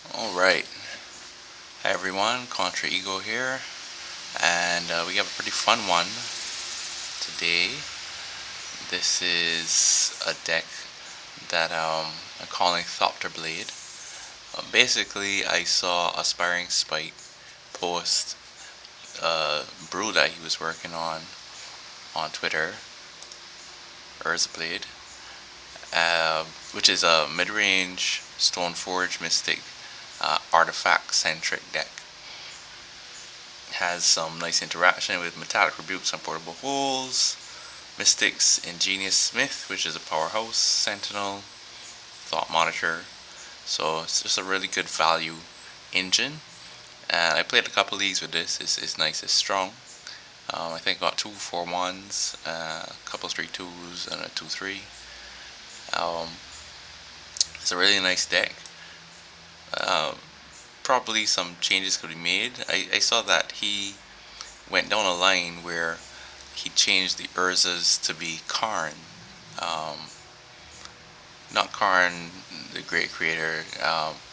Alright, hi everyone, Contra Ego here, and we have a pretty fun one today. This is a deck that I'm calling Thopterblade. Basically, I saw Aspiring Spite post a brew that he was working on Twitter, Blade, which is a mid-range stoneforge mystic artifact-centric deck. Has some nice interaction with Metallic Rebukes and Portable Holes, Mystics, Ingenious Smith, which is a powerhouse, Sentinel, Thought Monitor. So it's just a really good value engine. And I played a couple leagues with this. It's nice, it's strong. I think got 2 4-1s, a couple 3-2s, and a 2-3. It's a really nice deck. Probably some changes could be made. I saw that he went down a line where he changed the Urzas to be Karn. Not Karn, the great creator,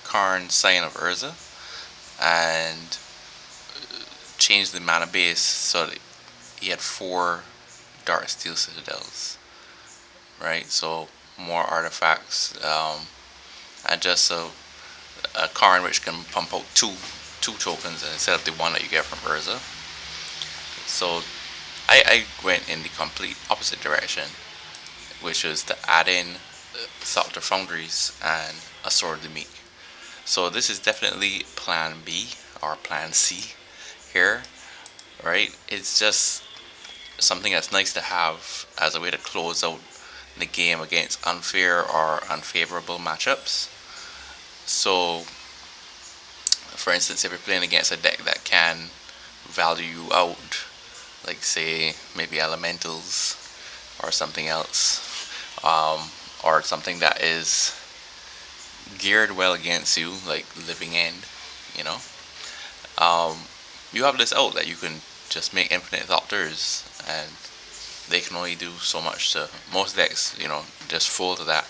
Karn, Scion of Urza, and changed the mana base so that he had 4 Dark Steel Citadels. Right, so more artifacts, and just a Karn which can pump out two tokens instead of the one that you get from Urza. So I went in the complete opposite direction, which was to add in Thopter Foundries and a Sword of Meek. So this is definitely Plan B or Plan C here, right? It's just something that's nice to have as a way to close out the game against unfair or unfavorable matchups. So, for instance, if you're playing against a deck that can value you out, like say maybe elementals or something else, or something that is geared well against you, like Living End, you know, you have this out that you can just make infinite Thopters, and they can only do so much to most decks, just fold to that.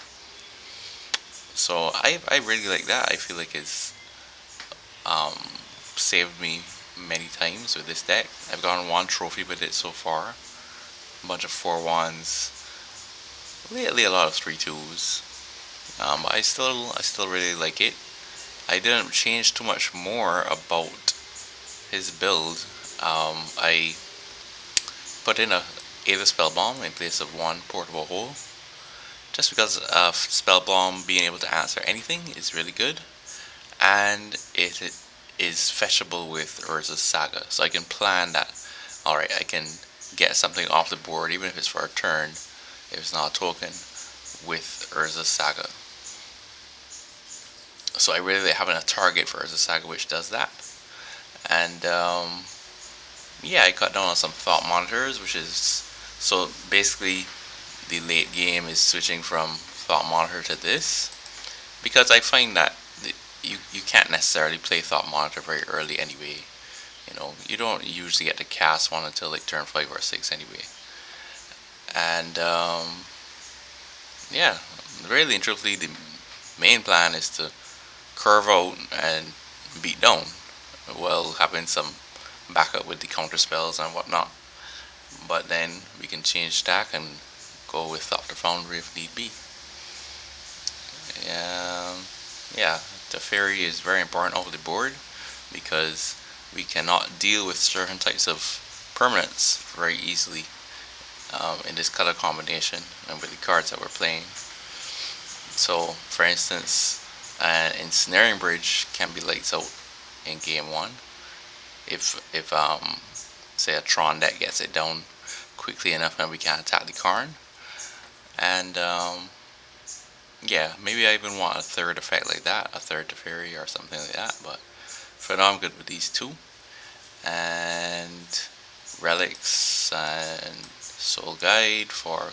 So I really like that. I feel like it's saved me many times with this deck. I've gotten 1 trophy with it so far. A bunch of 4-1s. Lately a lot of 3-2s. But I still really like it. I didn't change too much more about his build. I put in a Aether Spell Bomb in place of 1 Portable Hole. Just because Spell Bomb being able to answer anything is really good. And it is fetchable with Urza's Saga. So I can plan that, alright, I can get something off the board, even if it's for a turn, if it's not a token, with Urza's Saga. So I really like having a target for Urza's Saga which does that. And yeah, I cut down on some Thought Monitors, which is, so basically the late game is switching from Thought Monitor to this, because I find that you can't necessarily play Thought Monitor very early anyway. You don't usually get to cast one until like turn 5 or 6 anyway. And yeah, really and truthfully, the main plan is to curve out and beat down while having some backup with the counter spells and whatnot. But then we can change stack and go with Thopter Foundry if need be. Yeah, the fairy is very important over the board because we cannot deal with certain types of permanents very easily in this color combination and with the cards that we're playing. So, for instance, an Ensnaring Bridge can be lights out in game 1 if say a Tron deck gets it down quickly enough and we can attack the Karn. And yeah, maybe I even want a third effect like that, a third Teferi or something like that, but for now I'm good with these 2. And Relics and Soul Guide for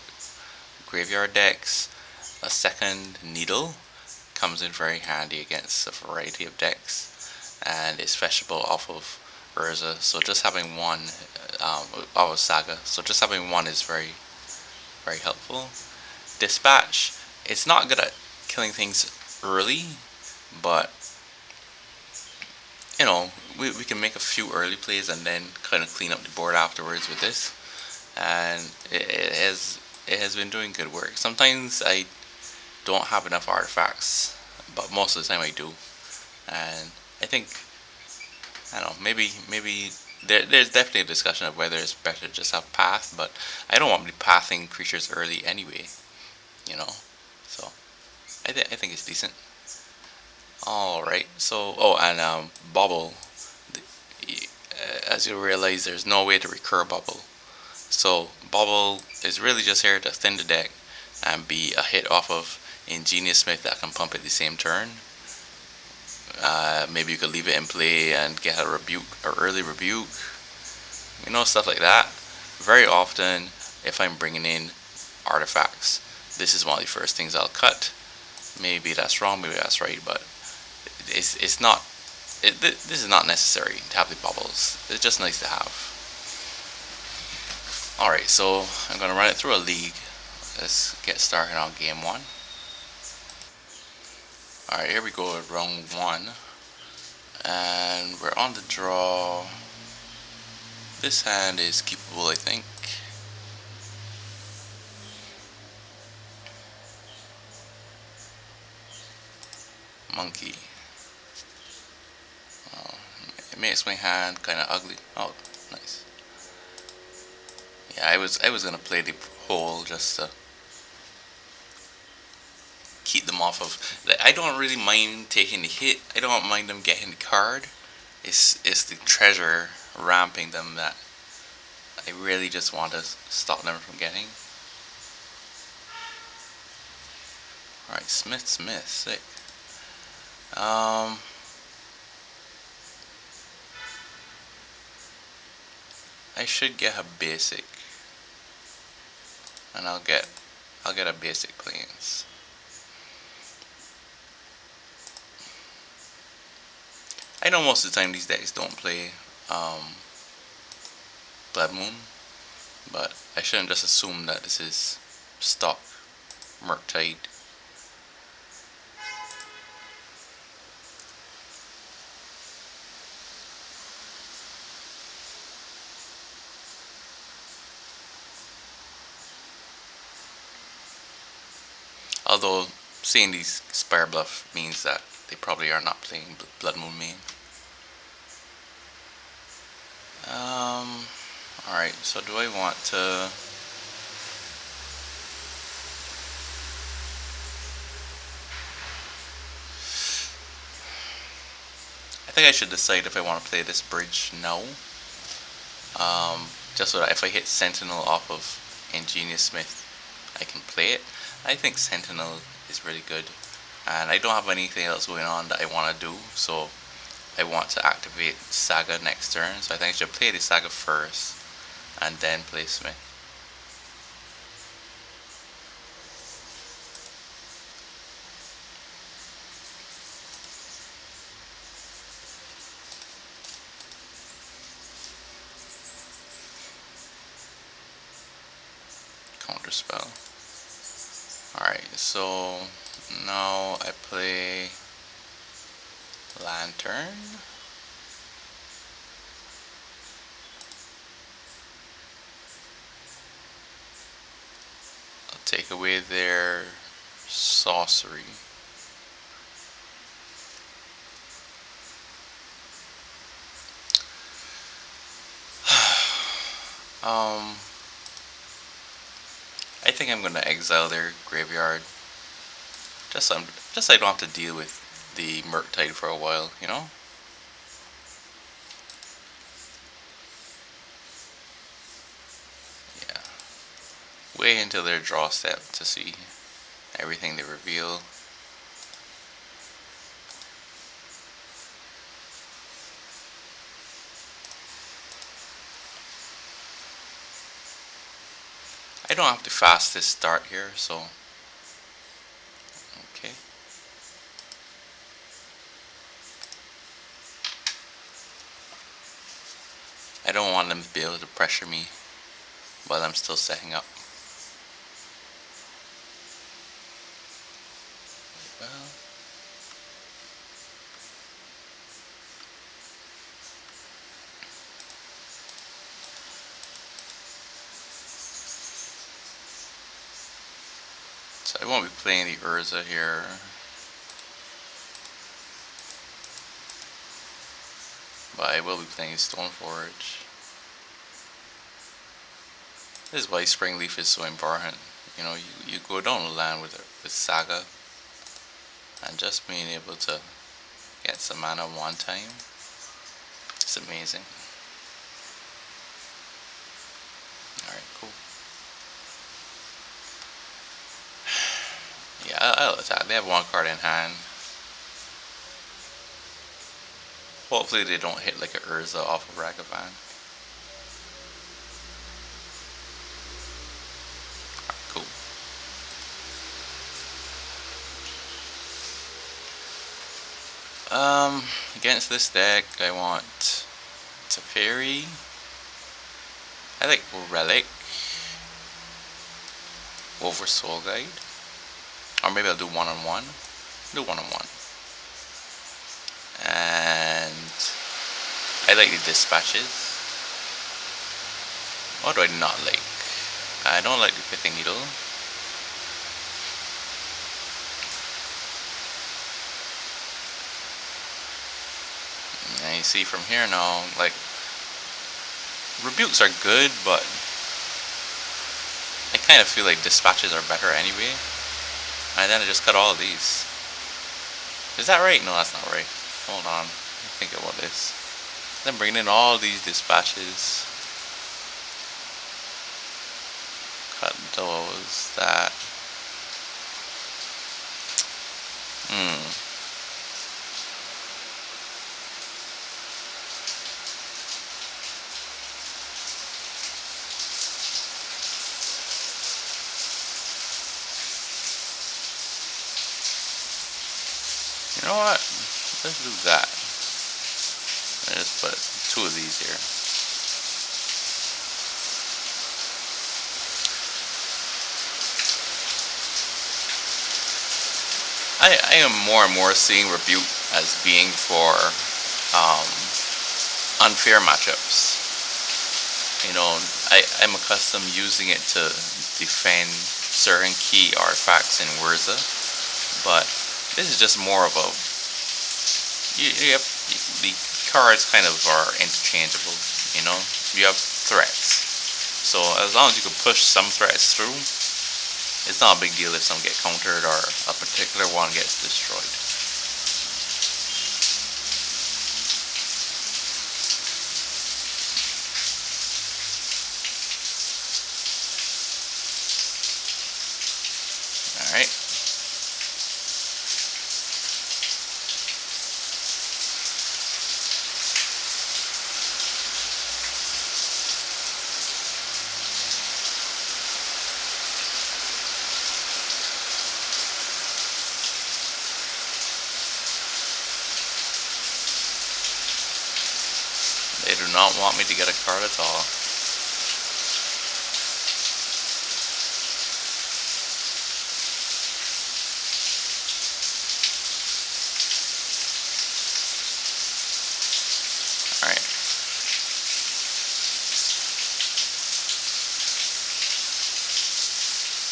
graveyard decks. A second Needle comes in very handy against a variety of decks, and it's fetchable off of Urza, so just having 1 off of Saga, so just having 1 is very, very helpful. Dispatch, it's not good at killing things early, but you know, we can make a few early plays and then kind of clean up the board afterwards with this, and it has been doing good work. Sometimes I don't have enough artifacts, but most of the time I do, and I think, I don't know, maybe there's definitely a discussion of whether it's better to just have path, but I don't want to be pathing creatures early anyway, you know. So I think it's decent. All right. So and bubble. As you realize, there's no way to recur bubble. So bubble is really just here to thin the deck and be a hit off of Ingenious Smith that can pump it the same turn. Maybe you could leave it in play and get a rebuke or early rebuke. Stuff like that. Very often, if I'm bringing in artifacts, this is one of the first things I'll cut. Maybe that's wrong, maybe that's right, but it's not. This is not necessary to have the bubbles. It's just nice to have. All right, so I'm gonna run it through a league. Let's get started on game one. All right, here we go at round one, and we're on the draw. This hand is keepable, I think. Monkey. Oh, it makes my hand kind of ugly. Oh, nice. Yeah, I was gonna play the hole just to keep them off of. I don't really mind taking the hit. I don't mind them getting the card. It's the treasure ramping them that I really just want to stop them from getting. All right, Smith, sick. Um, I should get a basic, and I'll get a basic plains. I know most of the time these decks don't play Blood Moon, but I shouldn't just assume that this is stock Murktide. Although seeing these Spire Bluff means that they probably are not playing Blood Moon main. Alright, so do I want to... I think I should decide if I want to play this bridge now. Just so that if I hit Sentinel off of Ingenious Smith, I can play it. I think Sentinel is really good, and I don't have anything else going on that I want to do, so I want to activate Saga next turn. So I think I should play the Saga first, and then play Smith. Counter spell. Alright, so now I play Lantern. I'll take away their sorcery. I think I'm gonna exile their graveyard. Just so I don't have to deal with the Murktide for a while, you know? Yeah. Wait until their draw step to see everything they reveal. I don't have the fastest start here, so okay. I don't want them to be able to pressure me while I'm still setting up. Well, I won't be playing the Urza here. But I will be playing stoneforge. This is why Springleaf is so important. You know, you go down the land with Saga, and just being able to get some mana one time, it's amazing. Alright, cool. Yeah, I'll attack. They have one card in hand. Hopefully they don't hit like a Urza off of Ragavan. Cool. Against this deck, I want Teferi. I like Relic over Soul Guide. Or maybe I'll do one-on-one. Do one-on-one. And I like the dispatches. What do I not like? I don't like the Pithing Needle. And you see from here now, like, rebukes are good, but I kind of feel like dispatches are better anyway. And then I just cut all of these. Is that right? No, that's not right. Hold on. Think about this. Then bringing in all these dispatches. Cut those. That. You know what? Let's do that. I just put two of these here. I am more and more seeing Rebuke as being for unfair matchups. You know, I'm accustomed using it to defend certain key artifacts in Urza, but this is just more of a the cards kind of are interchangeable. You know, you have threats, so as long as you can push some threats through, it's not a big deal if some get countered or a particular one gets destroyed. Alright. They do not want me to get a card at all. Alright.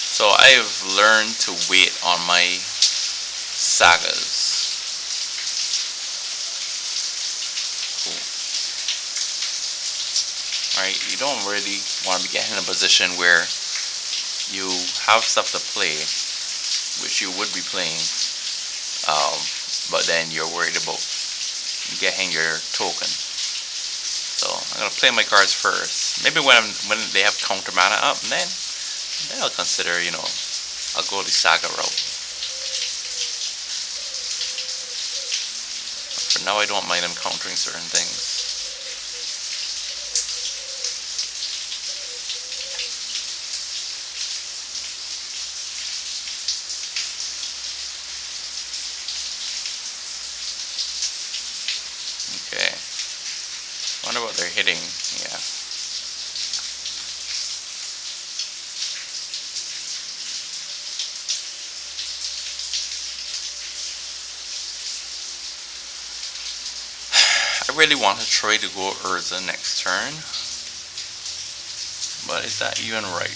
So I've learned to wait on my sagas. Right, you don't really want to be getting in a position where you have stuff to play, which you would be playing, but then you're worried about getting your token. So I'm gonna play my cards first. Maybe when they have counter mana up, then I'll consider, you know, I'll go the saga route. But for now, I don't mind them countering certain things. Okay. Wonder what they're hitting. Yeah. I really want to try to go Urza next turn, but is that even right?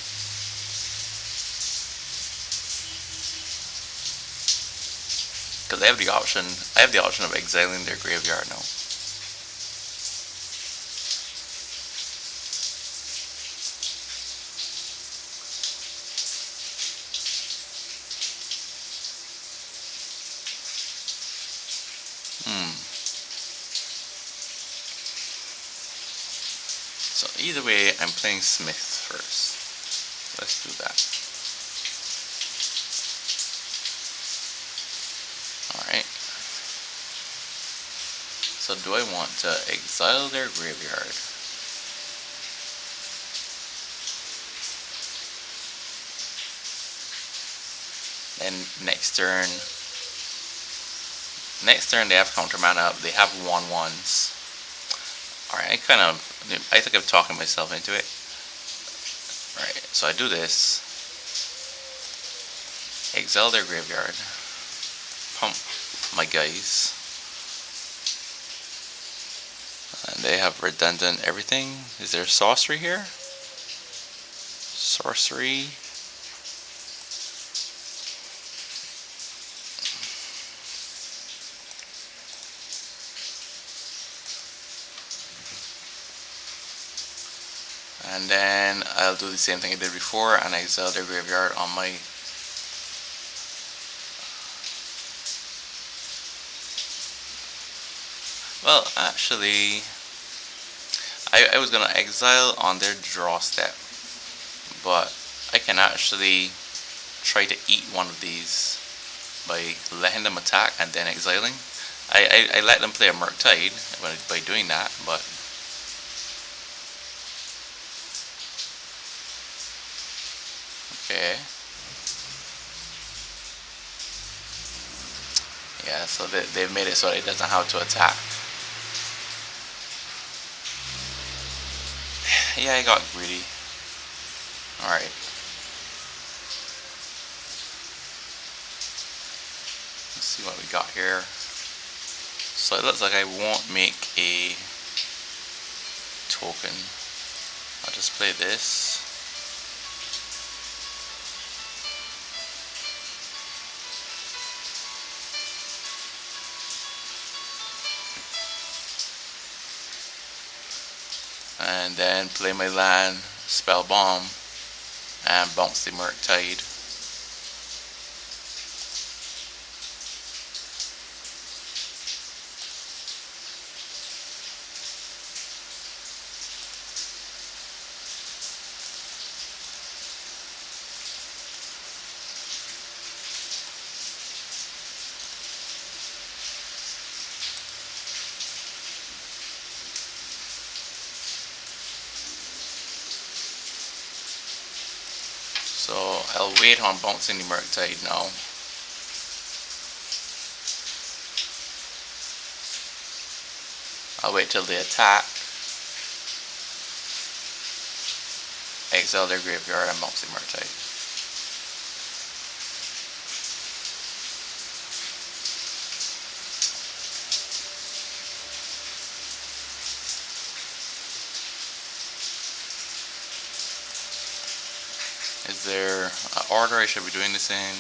because I have the option. I have the option of exiling their graveyard now. So either way, I'm playing Smith first. Let's do that. Alright. So do I want to exile their graveyard? And next turn they have counter mana up. They have 1/1s. Alright, I think I'm talking myself into it. Alright, so I do this. Exile their graveyard. Pump my guys. And they have redundant everything. Is there sorcery here? Sorcery. And then I'll do the same thing I did before and exile their graveyard on my well, actually I was gonna exile on their draw step, but I can actually try to eat one of these by letting them attack and then exiling. I let them play a Murktide by doing that, but okay. Yeah, so they've made it so it doesn't have to attack. Yeah, I got greedy. Alright. Let's see what we got here. So it looks like I won't make a token. I'll just play this. And then play my land, spell bomb, and bounce the Murktide. So I'll wait on bouncing the Murktide now. I'll wait till they attack, exile their graveyard, and bounce the Murktide. Is there an order I should be doing this in?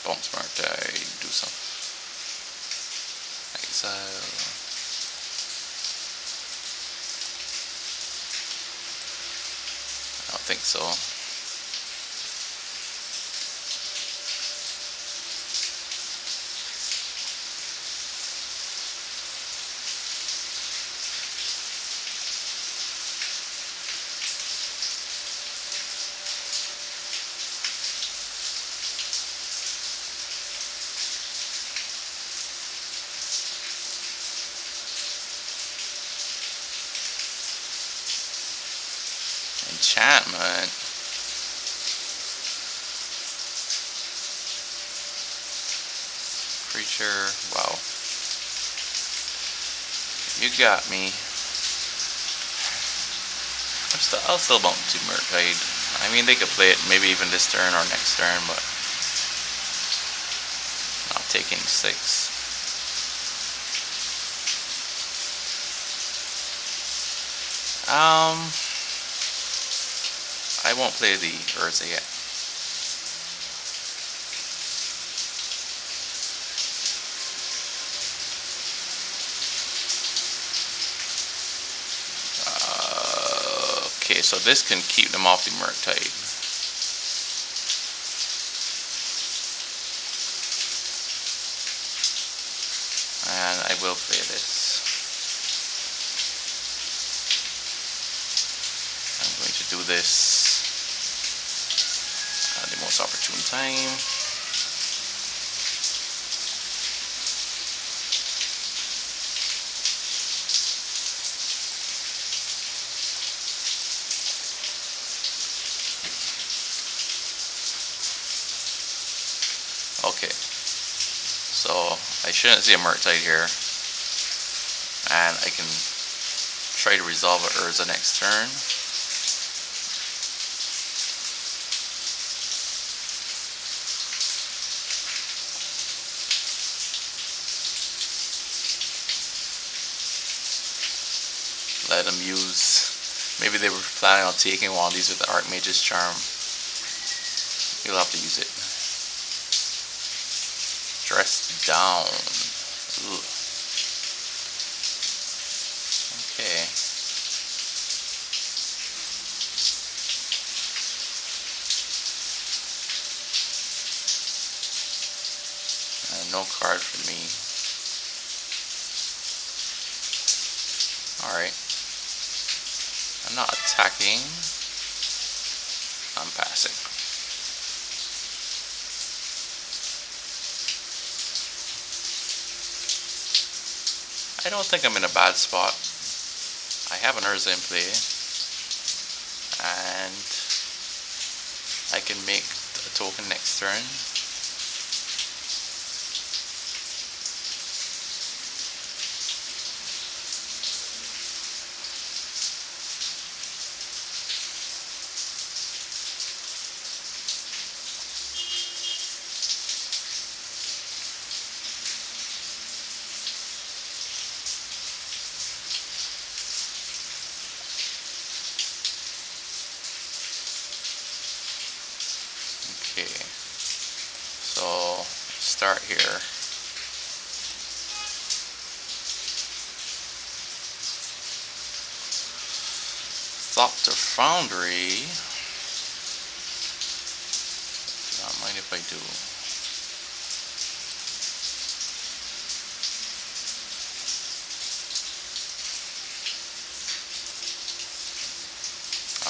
Bounce Murktide, do some exile. I don't think so. Enchantment. Creature. Wow. You got me. I'll still bump to Murktide. I mean, they could play it maybe even this turn or next turn, but not taking 6. I won't play the Urza yet. so this can keep them off the Murktide. And I will play this. I'm going to do this at the most opportune time. Okay, so I shouldn't see a Murktide here, and I can try to resolve a Urza next turn. Let them use, maybe they were planning on taking one of these with the Archmage's Charm. You'll have to use it. Dressed down. Ooh. Okay. And no card for me. Alright. I'm not attacking. I'm passing. I don't think I'm in a bad spot. I have an Urza in play, and I can make a token next turn. Okay, so start here. Thopter Foundry. Do not mind if I do.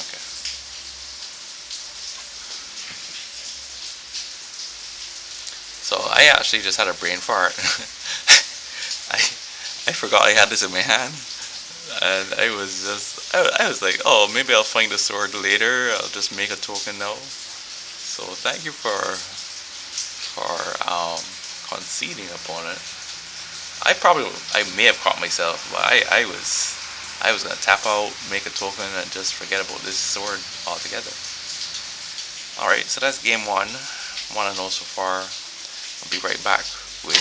Okay. So I actually just had a brain fart. I forgot I had this in my hand, and I was like, oh, maybe I'll find the sword later. I'll just make a token now. So thank you for conceding upon it. I may have caught myself, but I was gonna tap out, make a token, and just forget about this sword altogether. All right, so that's game 1. 1-0 so far. I'll be right back with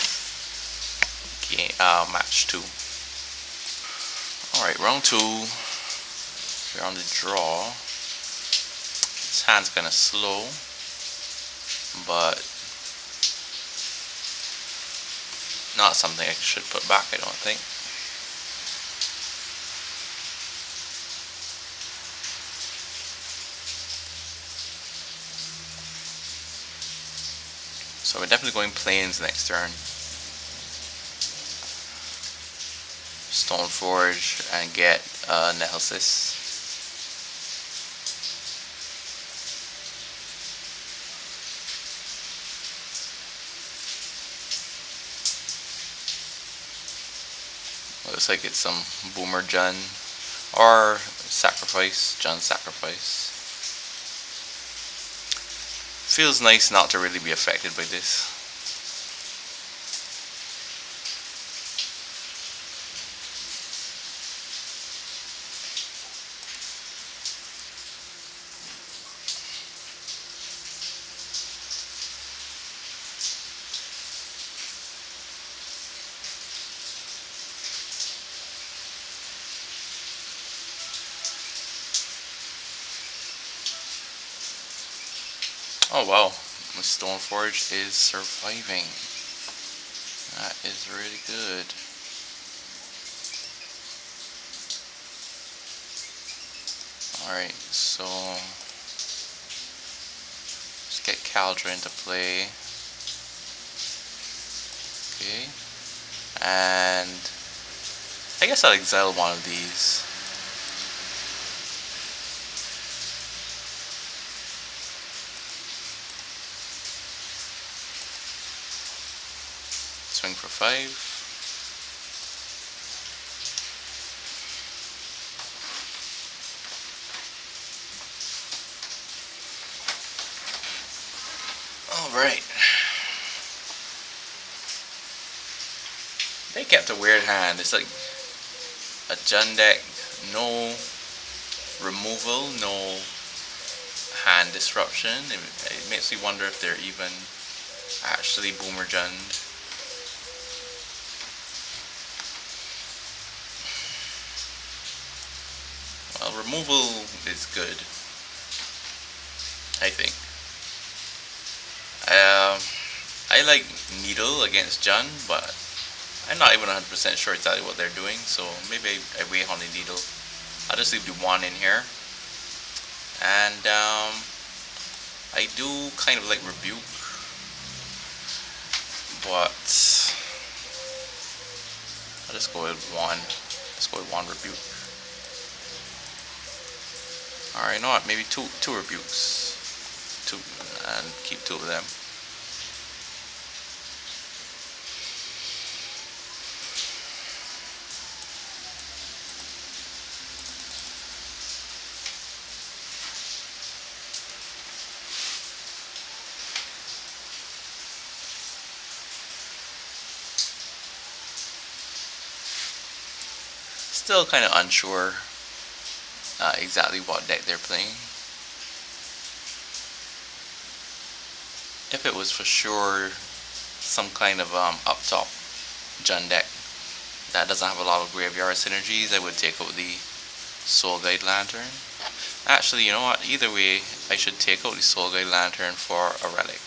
match 2. Alright, round 2. We're on the draw. This hand's kind of slow, but not something I should put back, I don't think. So we're definitely going plains next turn. Stoneforge and get Nehesis. Looks like it's some Boomer Jun or Sacrifice, Jun Sacrifice. Feels nice not to really be affected by this. Oh wow, the Stoneforge is surviving. That is really good. Alright, so let's get Caldra into play. Okay. And I guess I'll exile one of these. Swing for 5. Alright. They kept a weird hand. It's like a Jund deck, no removal, no hand disruption. It makes me wonder if they're even actually Boomer Jund. Well, removal is good, I think. I like Needle against Jund, but I'm not even 100% sure exactly what they're doing, so maybe I wait on the Needle. I'll just leave the 1 in here. And I do kind of like Rebuke, but I'll just go with 1. Let's go with 1 Rebuke. Alright, you know what? Maybe two Rebukes. 2, and keep 2 of them. Still kind of unsure exactly what deck they're playing. If it was for sure some kind of up top Jund deck that doesn't have a lot of graveyard synergies, I would take out the Soul Guide Lantern. Actually, you know what? Either way, I should take out the Soul Guide Lantern for a relic.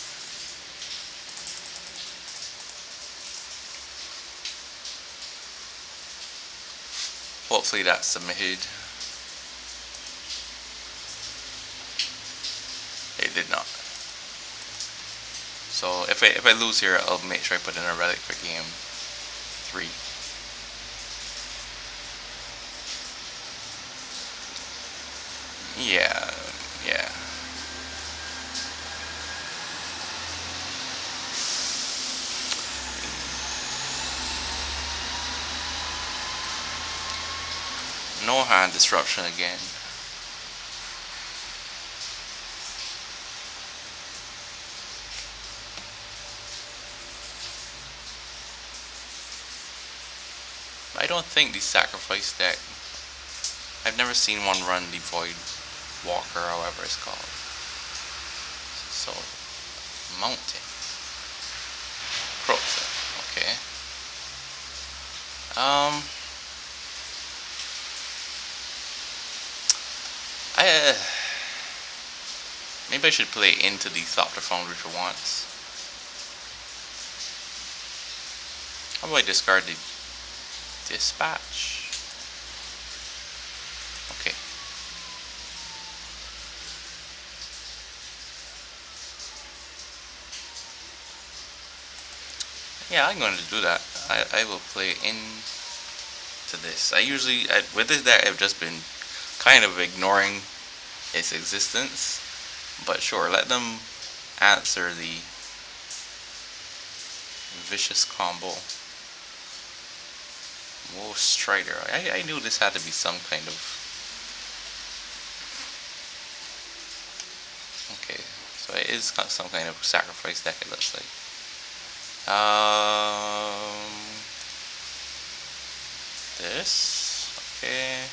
Hopefully that's submitted. It did not. So if I lose here, I'll make sure I put in a relic for game 3. Yeah. No hand disruption again. I don't think the sacrifice deck, I've never seen one run the Void Walker, however it's called. So, Mountain. Process, okay. Maybe I should play into the Thopter Foundry for once. How about I discard the Dispatch? Okay. Yeah, I'm going to do that. I will play into this. With this deck, I've just been kind of ignoring its existence. But sure, let them answer the vicious combo. Whoa, Strider. I knew this had to be some kind of... Okay, so it is some kind of sacrifice deck, it looks like. This. Okay.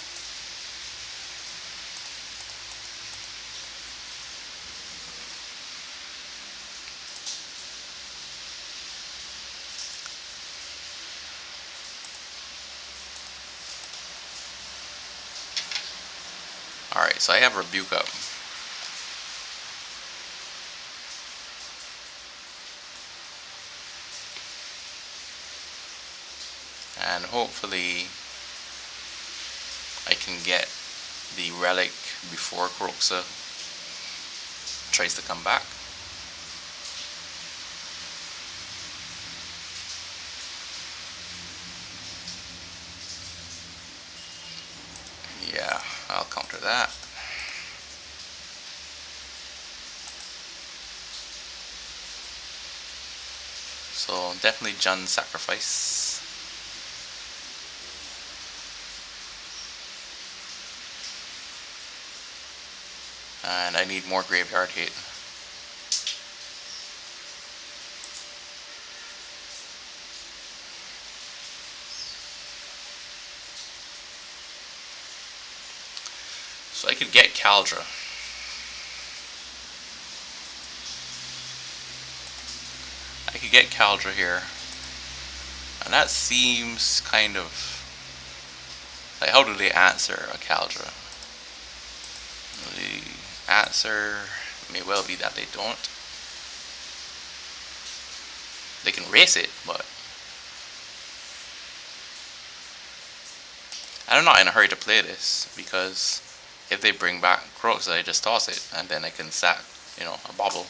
Alright, so I have Rebuke up. And hopefully I can get the relic before Croxa tries to come back. Yeah, I'll counter that. So definitely Jund sacrifice. And I need more graveyard hate. So I could get Caldra. I could get Caldra here. And that seems kind of... like, how do they answer a Caldra? The answer may well be that they don't. They can race it, but... I'm not in a hurry to play this, because if they bring back Croxa, I just toss it, and then I can sack, you know, a bobble.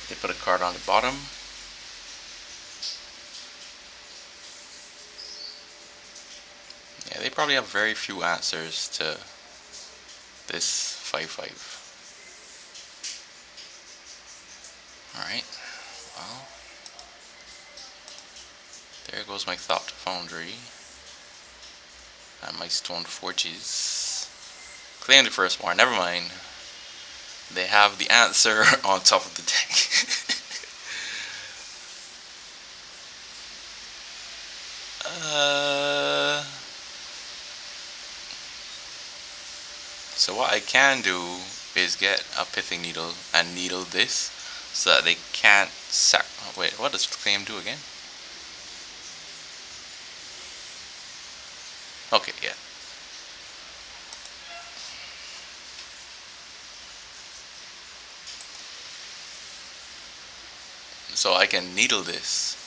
They put a card on the bottom. Yeah, they probably have very few answers to this 5/5. Alright, well, there goes my Thopter Foundry. And my stoneforges. Claim the first one, never mind. They have the answer on top of the deck. So what I can do is get a pithing needle and needle this so that they can't sack. Oh, wait, what does claim do again? Okay, yeah. So I can needle this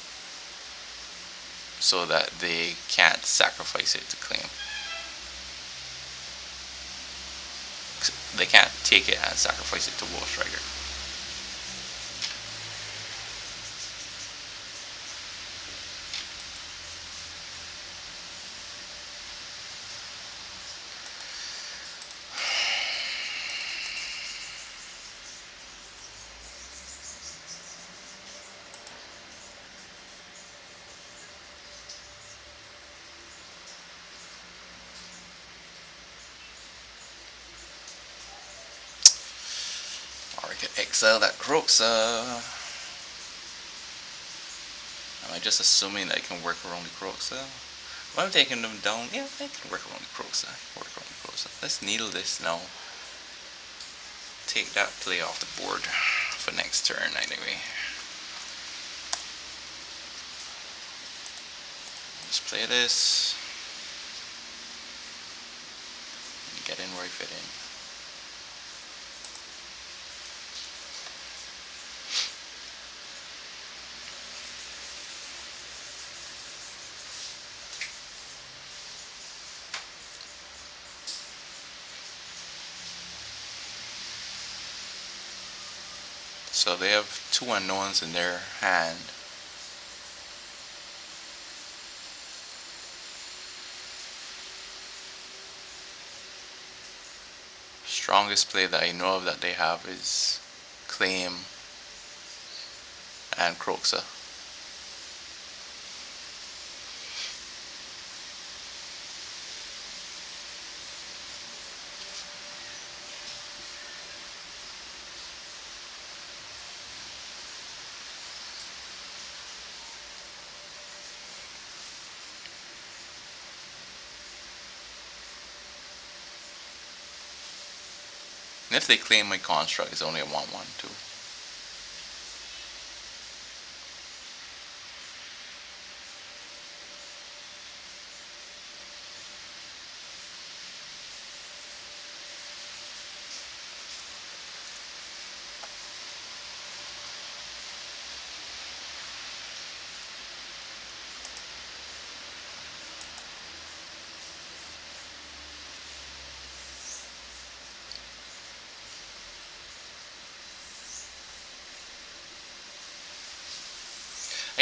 so that they can't sacrifice it to claim. They can't take it and sacrifice it to Wolf Striker. Or I could exile that Croxa. Am I just assuming that I can work around the Croxa? When I'm taking them down, yeah, I can work around the Croxa. Let's needle this now. Take that play off the board for next turn anyway. Just play this. Get in where I fit in. So they have two unknowns in their hand. Strongest play that I know of that they have is Claim and Croxa. And if they claim my construct, it's only a 1/1 too.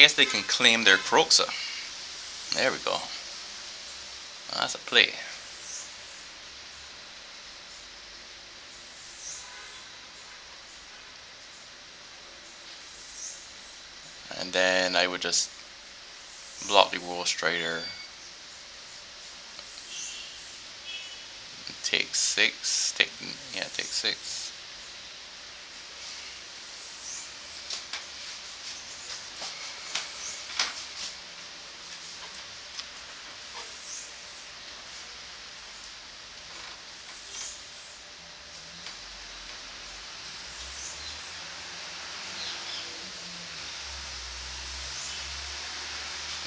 guess they can claim their Croxa. There we go. That's a play. And then I would just block the Wall Strider. Take 6. Take 6.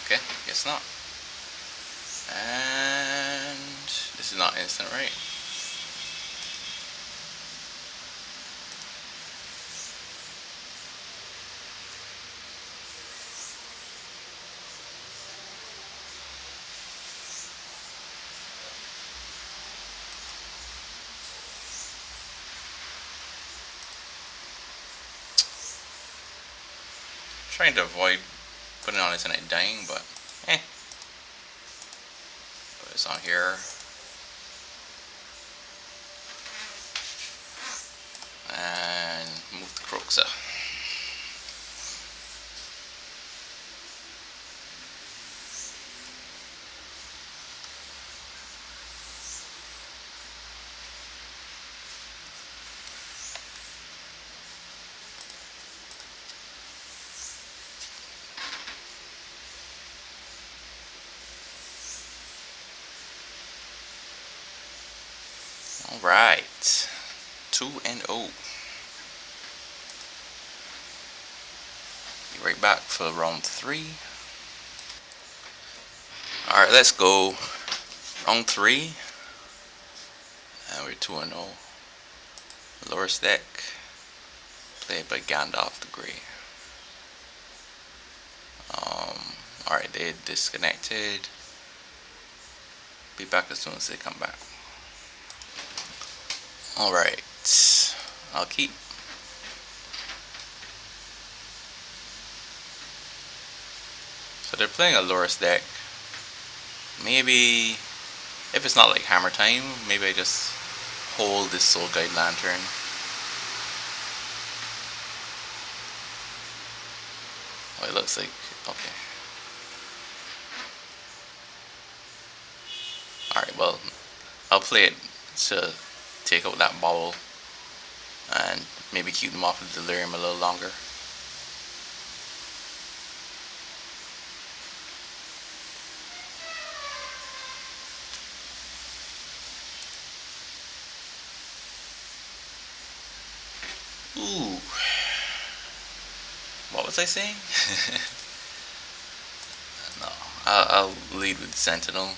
Okay, guess not. And this is not instant, right? Trying to avoid putting on this and it dying, but put this on here. And move the Croxa. Alright. 2-0. Be right back for round 3. Alright, let's go. Round 3. And we're 2-0. Lowest deck. Played by Gandalf the Grey. Alright, they disconnected. Be back as soon as they come back. Alright. I'll keep. So they're playing a Loris deck. Maybe if it's not like Hammer Time, maybe I just hold this Soul Guide Lantern. Oh, it looks like okay. Alright, well, I'll play it to take out that bubble and maybe keep them off of Delirium a little longer. Ooh. What was I saying? No, I'll lead with Sentinel.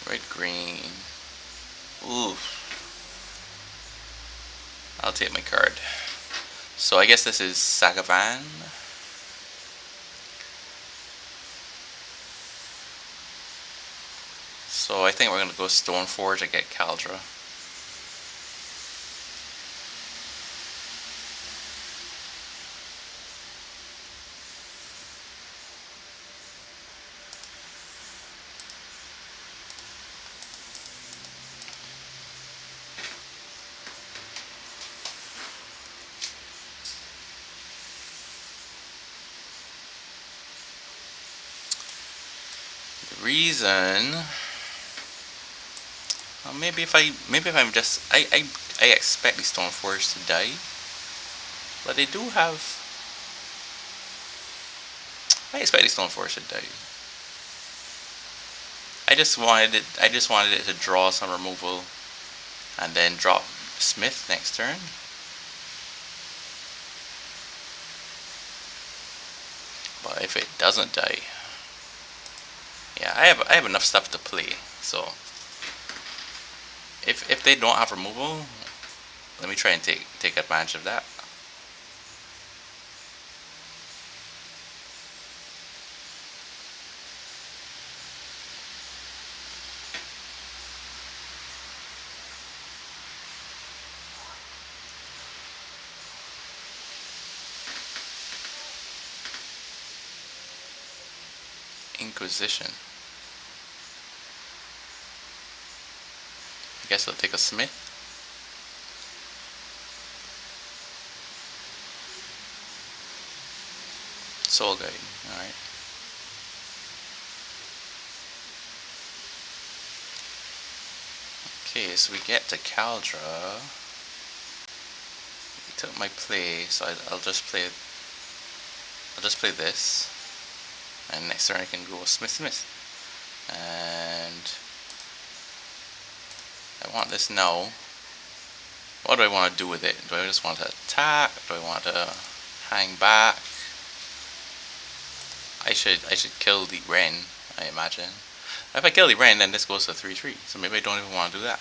Red green. Ooh. I'll take my card. So I guess this is Sagavan. So I think we're gonna go Stoneforge and get Caldra. The reason, well, maybe if I'm just I expect the Stoneforge to die, but they do have. I expect the Stoneforge to die. I just wanted it to draw some removal, and then drop Smith next turn. But if it doesn't die, yeah, I have enough stuff to play. So if they don't have removal, let me try and take advantage of that. Inquisition. I guess I'll take a smith. Soul guide. Alright. Okay, so we get to Caldra. He took my play, so I'll just play this. And next turn I can go Smith. And I want this now. What do I want to do with it? Do I just want to attack? Do I want to hang back? I should kill the Wren, I imagine. If I kill the Wren, then this goes to 3/3. So maybe I don't even want to do that.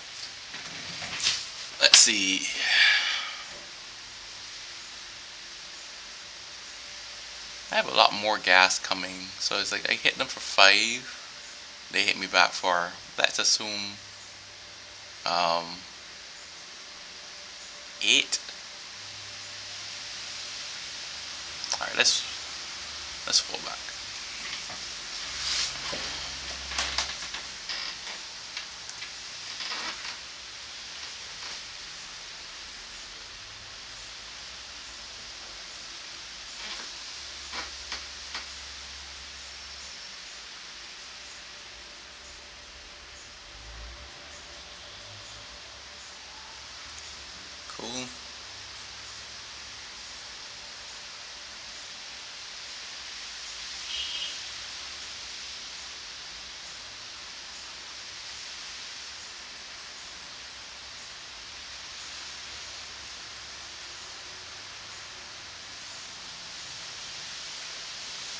Let's see. I have a lot more gas coming, so it's like I hit them for 5. They hit me back for, let's assume, 8. Alright, let's fall back. Cool.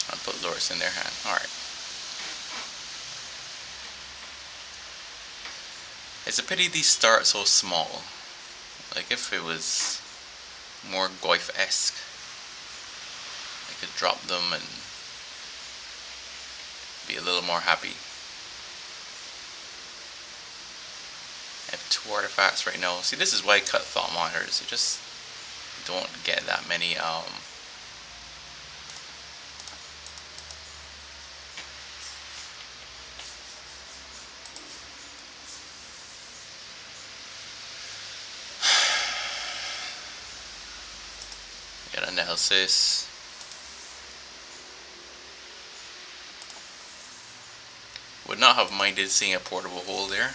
I'll put Loris in their hand. Alright. It's a pity these start so small. Like if it was more Goyf-esque, I could drop them and be a little more happy. I have 2 artifacts right now. See, this is why I cut thought monitors. You just don't get that many get analysis. Would not have minded seeing a portable hole there.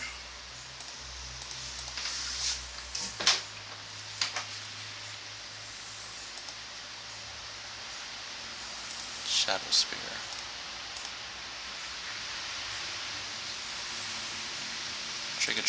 Shadow Spear. Trigger.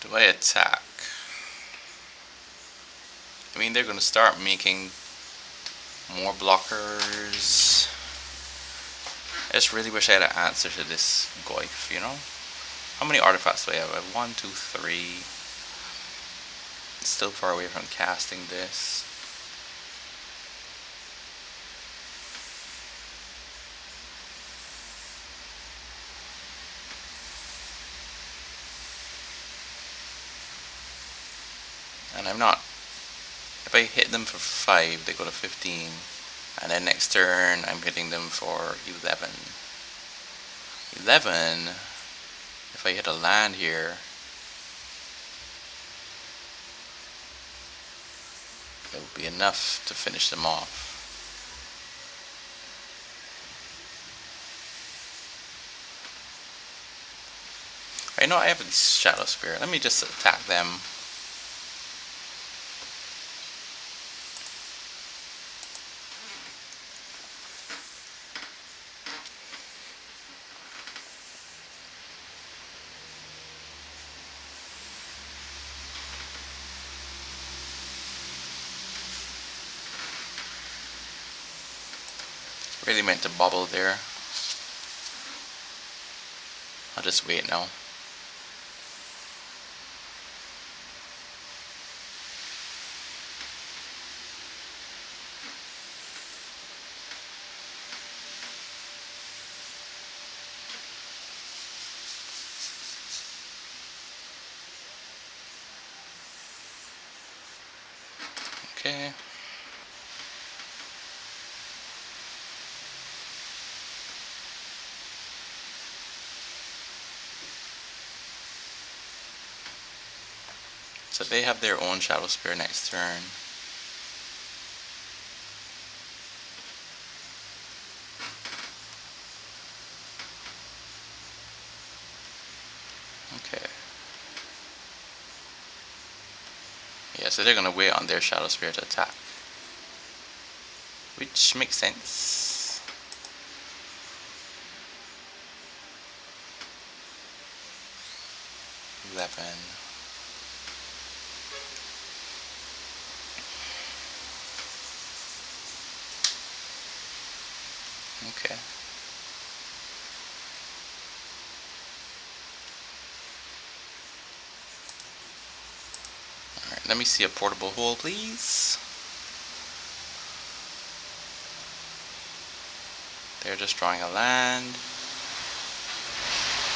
Do I attack? I mean, they're going to start making more blockers. I just really wish I had an answer to this Goyf, you know? How many artifacts do I have? I have 1, 2, 3. It's still far away from casting this. And I'm not, if I hit them for 5, they go to 15. And then next turn, I'm hitting them for 11. 11, if I hit a land here, it will be enough to finish them off. I know I have a Shadow Spear. Let me just attack them. Really meant to bobble there. I'll just wait now. Okay. So they have their own Shadow Spear next turn. Okay. Yeah, so they're gonna wait on their Shadow Spear to attack. Which makes sense. Eleven. Okay. Alright, let me see a portable hole, please. They're just drawing a land.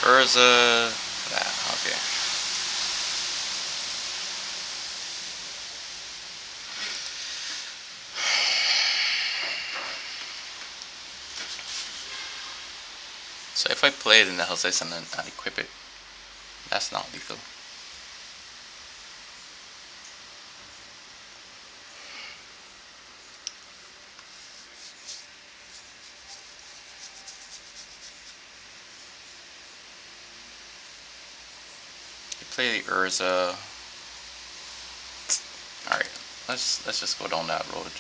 Urza. That, okay. So if I play it in the house and then I equip it, that's not lethal. You play the Urza. Alright, let's just go down that road.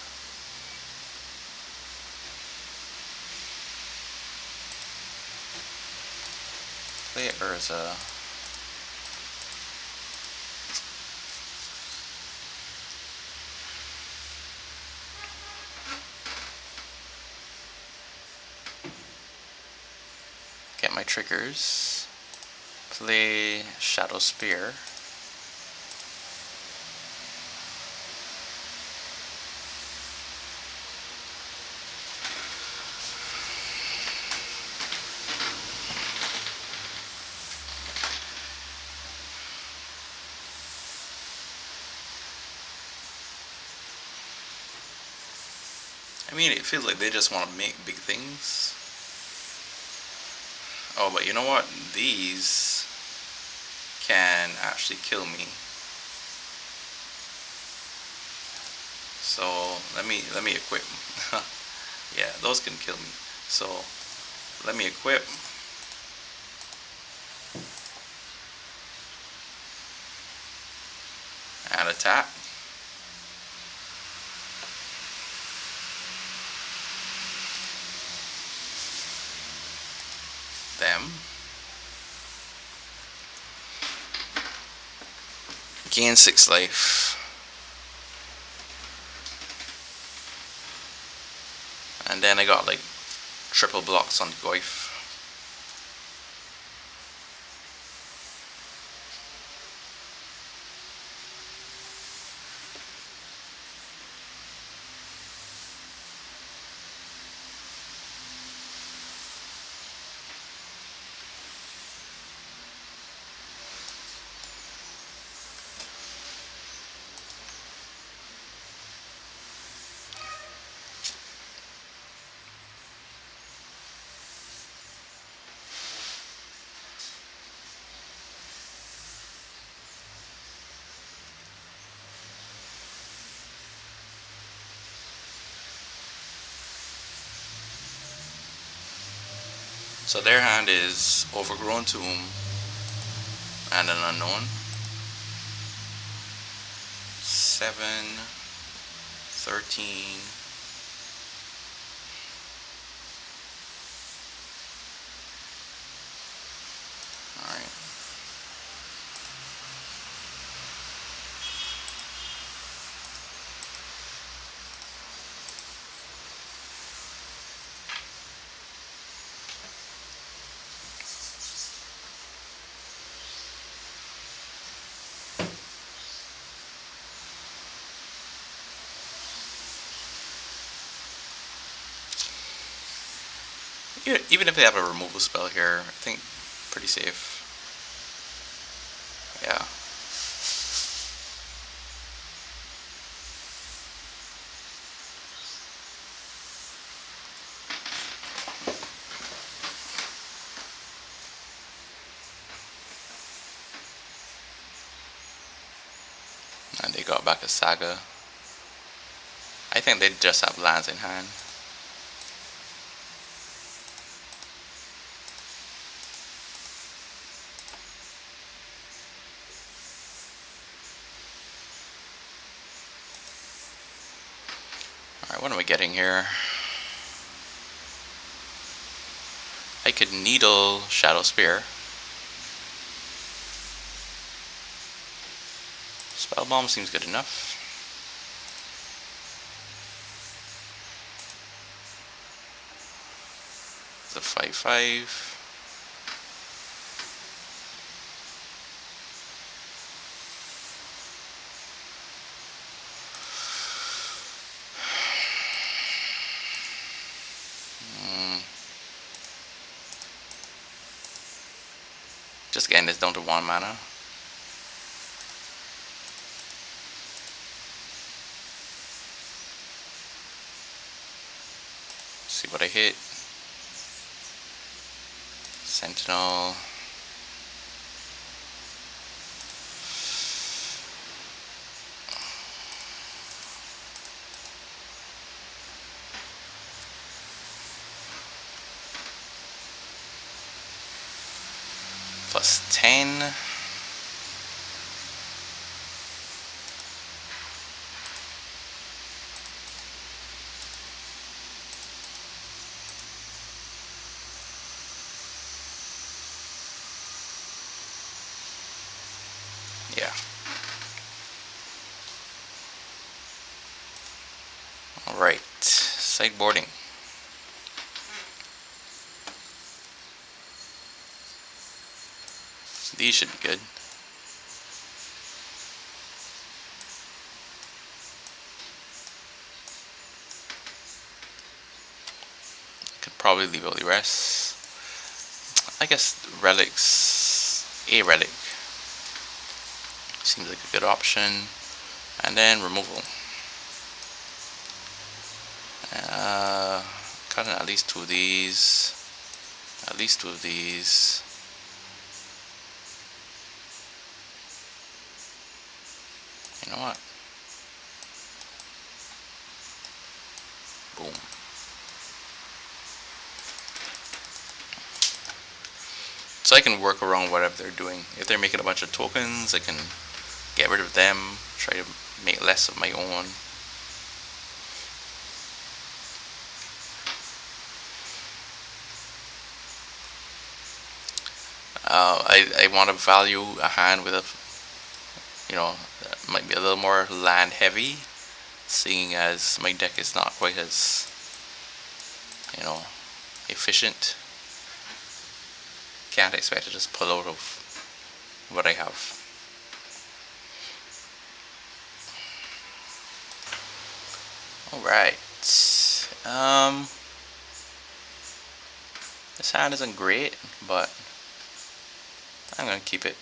Play Urza. Get my triggers. Play Shadow Spear. I mean, it feels like they just want to make big things. Oh, but you know what? These can actually kill me. So let me equip. Yeah, those can kill me. So let me equip. And attack. Them. Gain 6 life. And then I got like triple blocks on Goif. So their hand is Overgrown Tomb and an Unknown. 7, 13. Alright. Even if they have a removal spell here, I think pretty safe. Yeah. And they got back a Saga. I think they just have lands in hand. Alright, what am I getting here? I could Needle Shadow Spear. Spell Bomb seems good enough. It's a 5/5. Just getting this down to 1 mana. See what I hit. Sentinel. +10. Yeah. Alright. Sideboarding. These should be good. Could probably leave all the rest. I guess relics. A relic seems like a good option. And then removal. Cutting at least 2 of these. At least 2 of these. You know what? Boom. So I can work around whatever they're doing. If they're making a bunch of tokens, I can get rid of them, try to make less of my own. I want to value a hand with a, that might be a little more land heavy, seeing as my deck is not quite as, efficient. Can't expect to just pull out of what I have. Alright. This hand isn't great, but I'm gonna keep it.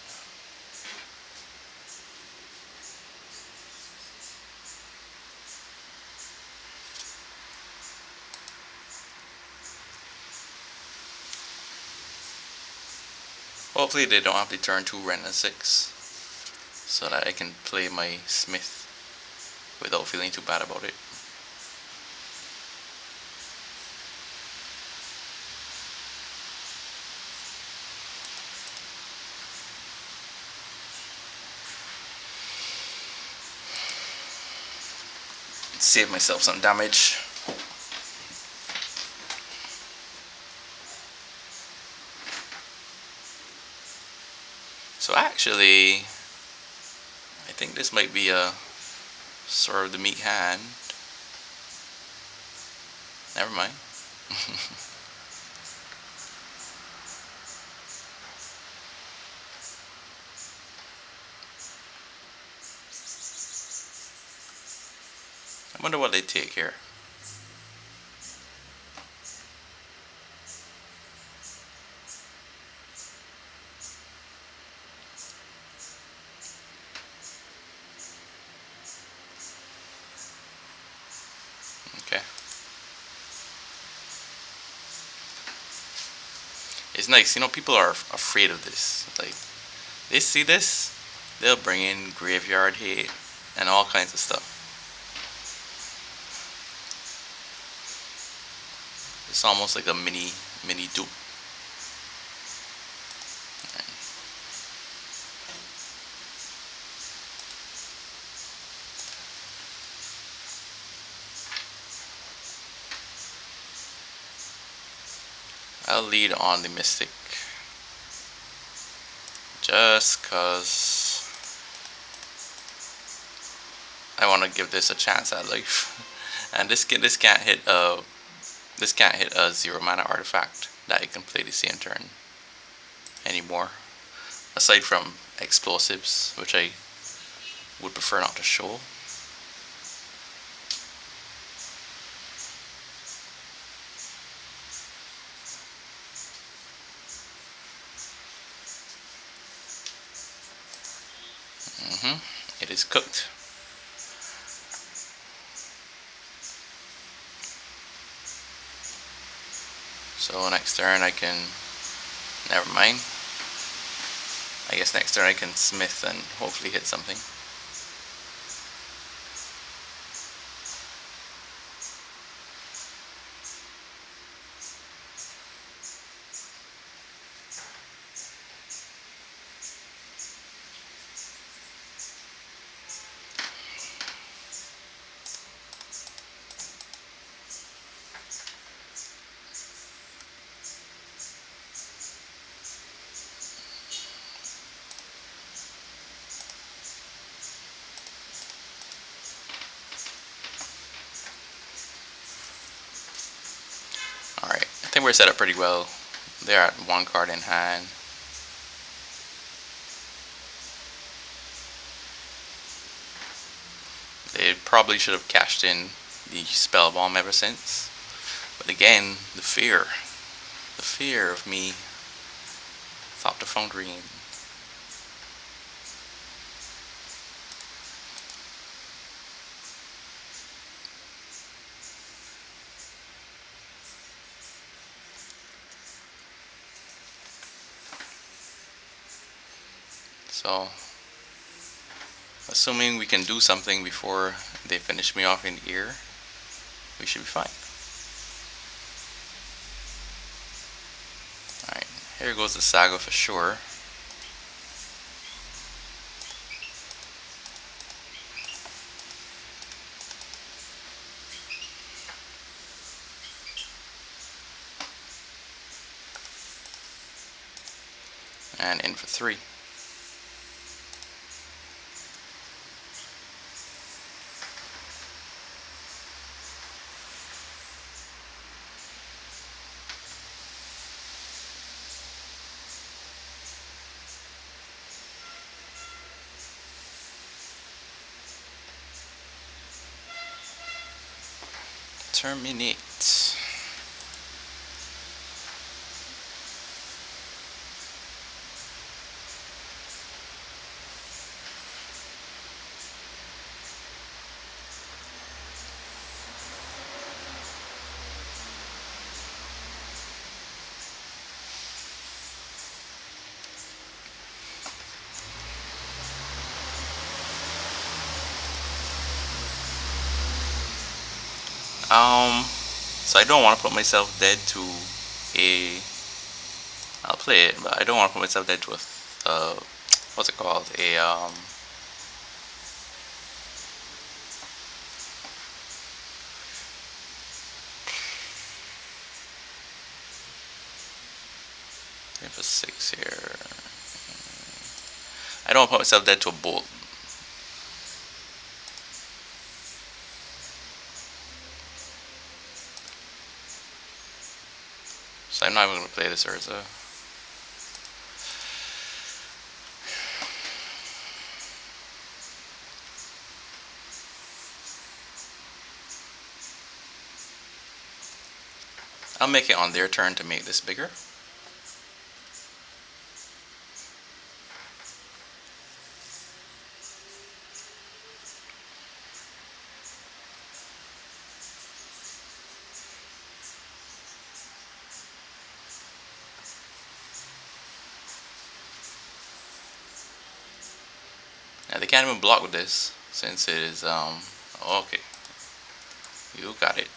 Hopefully they don't have to turn 2 Ren and 6, so that I can play my Smith without feeling too bad about it. Save myself some damage. So actually, I think this might be a sort of the Meek hand. Never mind. I wonder what they take here. Okay. It's nice, people are afraid of this. Like, they see this, they'll bring in Graveyard Hate, and all kinds of stuff. It's almost like a mini dupe. I'll lead on the Mystic just cause I want to give this a chance at life. And this can't hit a 0 mana artifact that it can play the same turn anymore. Aside from explosives, which I would prefer not to show. It is cooked. So next turn I can, never mind. I guess next turn I can smith and hopefully hit something. Alright, I think we're set up pretty well. They're at 1 card in hand. They probably should have cashed in the spell bomb ever since. But again, the fear of me, Thopter Foundry. So, assuming we can do something before they finish me off in the ear, we should be fine. Alright, here goes the Saga for sure. And in for 3. Terminate. So I don't want to put myself dead to a. I'll play it, but I don't want to put myself dead to a. What's it called? For 6 here. I don't want to put myself dead to a bolt. So I'm not even going to play this Urza. I'll make it on their turn to make this bigger. Yeah, they can't even block with this. since it is okay, you got it.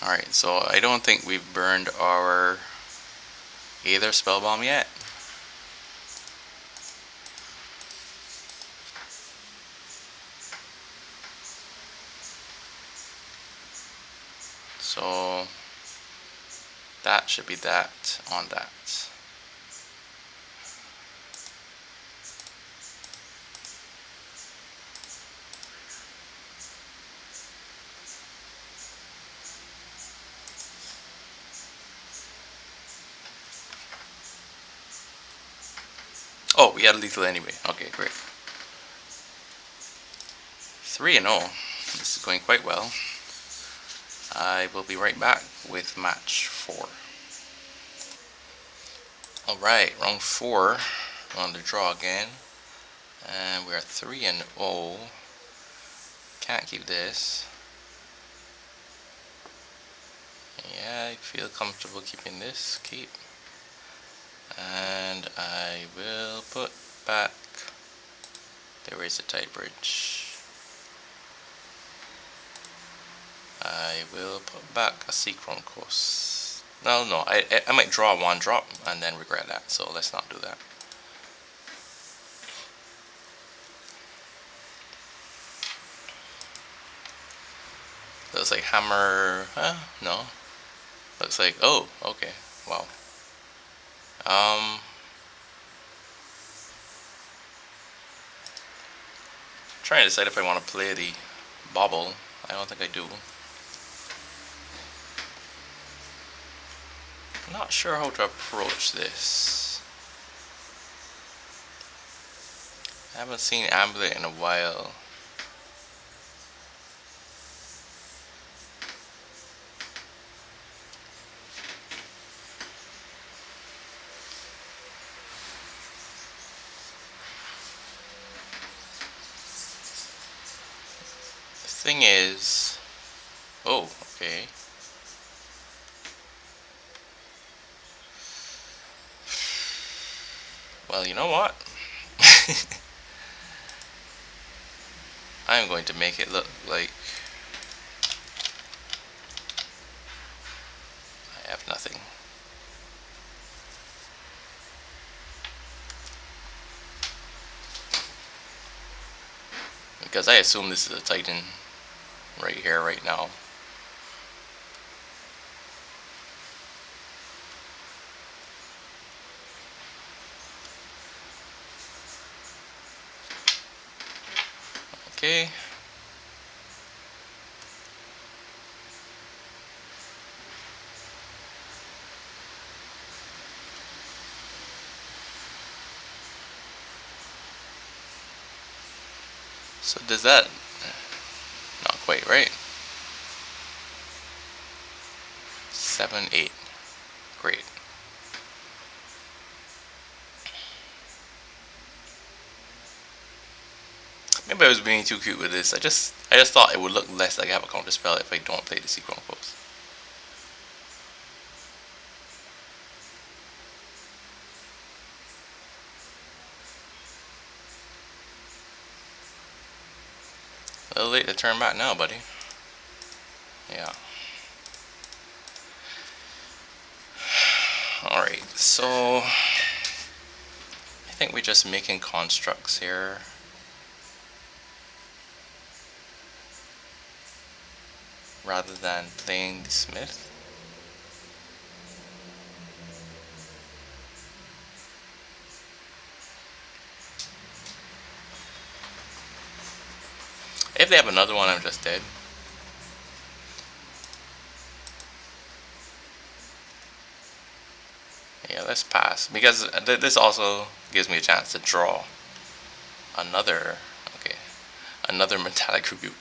Alright, so I don't think we've burned our Aether spell bomb yet. So that should be that on that. Oh, we had lethal anyway. Okay, great. 3-0. This is going quite well. I will be right back with match 4. Alright, round 4. We're on the draw again. And we're 3-0. Can't keep this. Yeah, I feel comfortable keeping this. Keep. And I will put back the archetype bridge. I will put back a Seachrome course. No, I might draw one drop and then regret that, so let's not do that. Looks like hammer, no. Looks like, oh, okay, wow. Trying to decide if I want to play the bobble. I don't think I do. Not sure how to approach this. I haven't seen Amulet in a while. The thing is, oh, okay. Well, you know what? I'm going to make it look like I have nothing. Because I assume this is a Titan right here, right now. Okay. So does that, not quite, right? 7, 8. Great. Maybe I was being too cute with this. I just thought it would look less like I have a counter spell if I don't play the Seachrome Post. A little late to turn back now, buddy. Yeah. Alright, so I think we're just making constructs here. Rather than playing the Smith. If they have another one, I'm just dead. Yeah, let's pass. Because this also gives me a chance to draw another, okay, another metallic rebuke,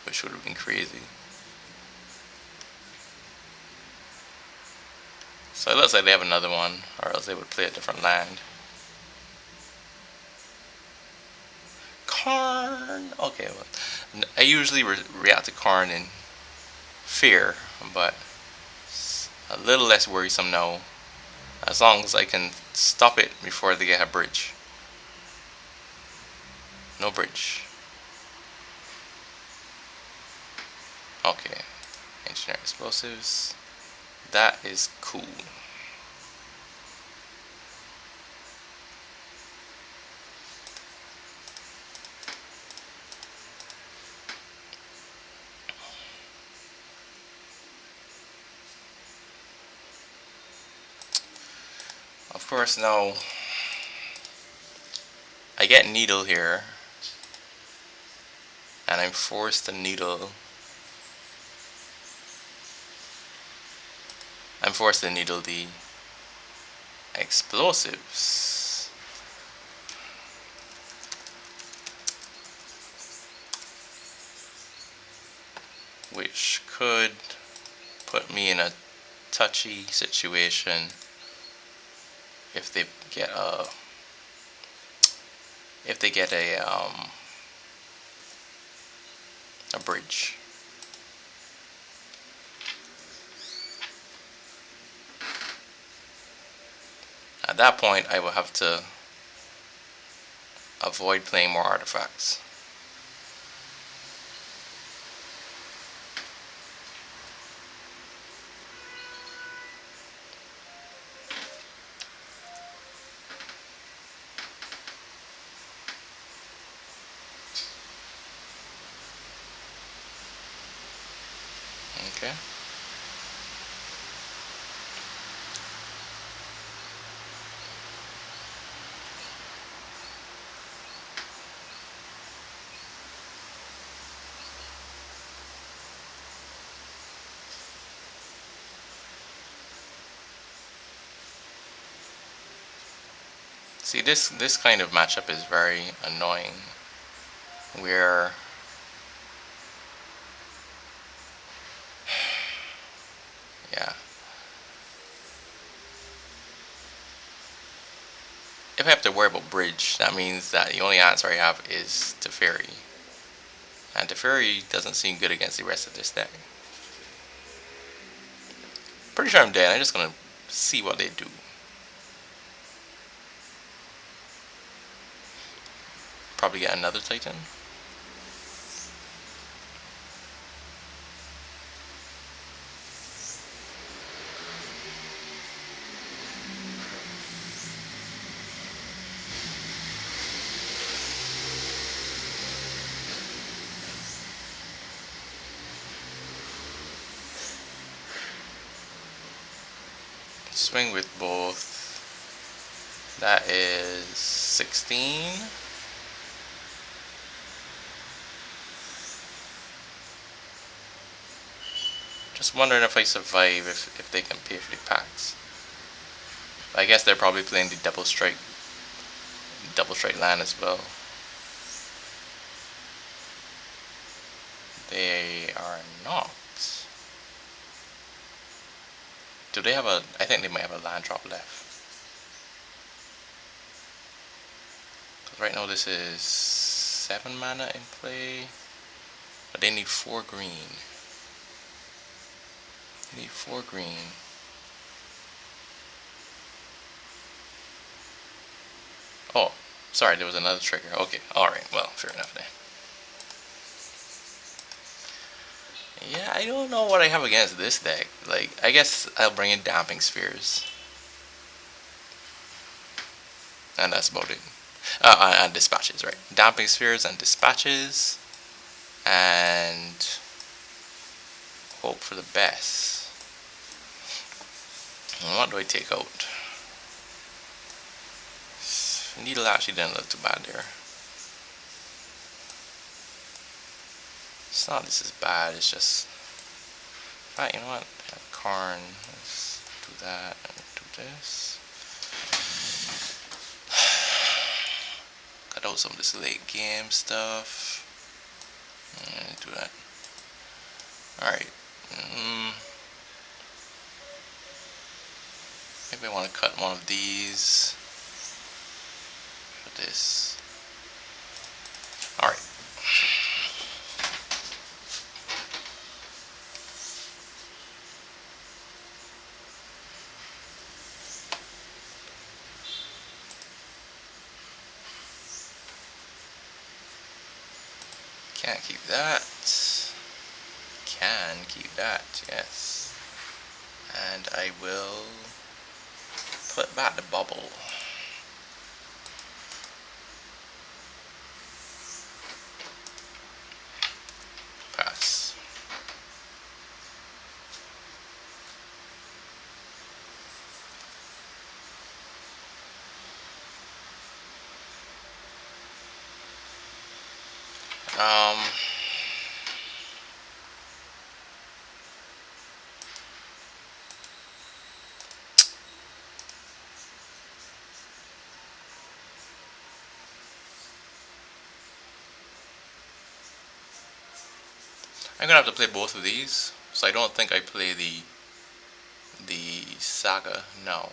which would have been crazy. So it looks like they have another one, or else they would play a different land. Karn? Okay, well, I usually react to Karn in fear, but it's a little less worrisome now, as long as I can stop it before they get a bridge. No bridge. Okay, engineer explosives. That is cool. Of course, now I get needle here, and I'm forced to needle. I'm forced to needle the explosives. Which could put me in a touchy situation if they get a bridge. At that point, I will have to avoid playing more artifacts. Okay. See, this kind of matchup is very annoying, where yeah, if I have to worry about bridge, that means that the only answer I have is Teferi, and Teferi doesn't seem good against the rest of this deck. Pretty sure I'm dead. I'm just gonna see what they do. Probably get another Titan. Swing with both. That is 16. Just wondering if I survive, if they can pay for the packs. I guess they're probably playing the double strike land as well. They are not. Do they have a... I think they might have a land drop left. Because right now this is 7 mana in play. But they need 4 green. They need 4 green. Oh, sorry, there was another trigger. Okay, alright, well, fair enough then. Yeah, I don't know what I have against this deck. Like, I guess I'll bring in Damping Spheres. And that's about it. And Dispatches, right? Damping Spheres and Dispatches. And hope for the best. And what do I take out? Needle actually didn't look too bad there. It's not this is bad, it's just... Right, you know what? Karn. Let's do that and do this. Cut out some of this late game stuff. And do that. Alright. Maybe I want to cut one of these for this. Alright. Can't keep that. Can keep that, yes. And I will put back the bubble. Pass. Um, I'm gonna have to play both of these, so I don't think I play the saga now.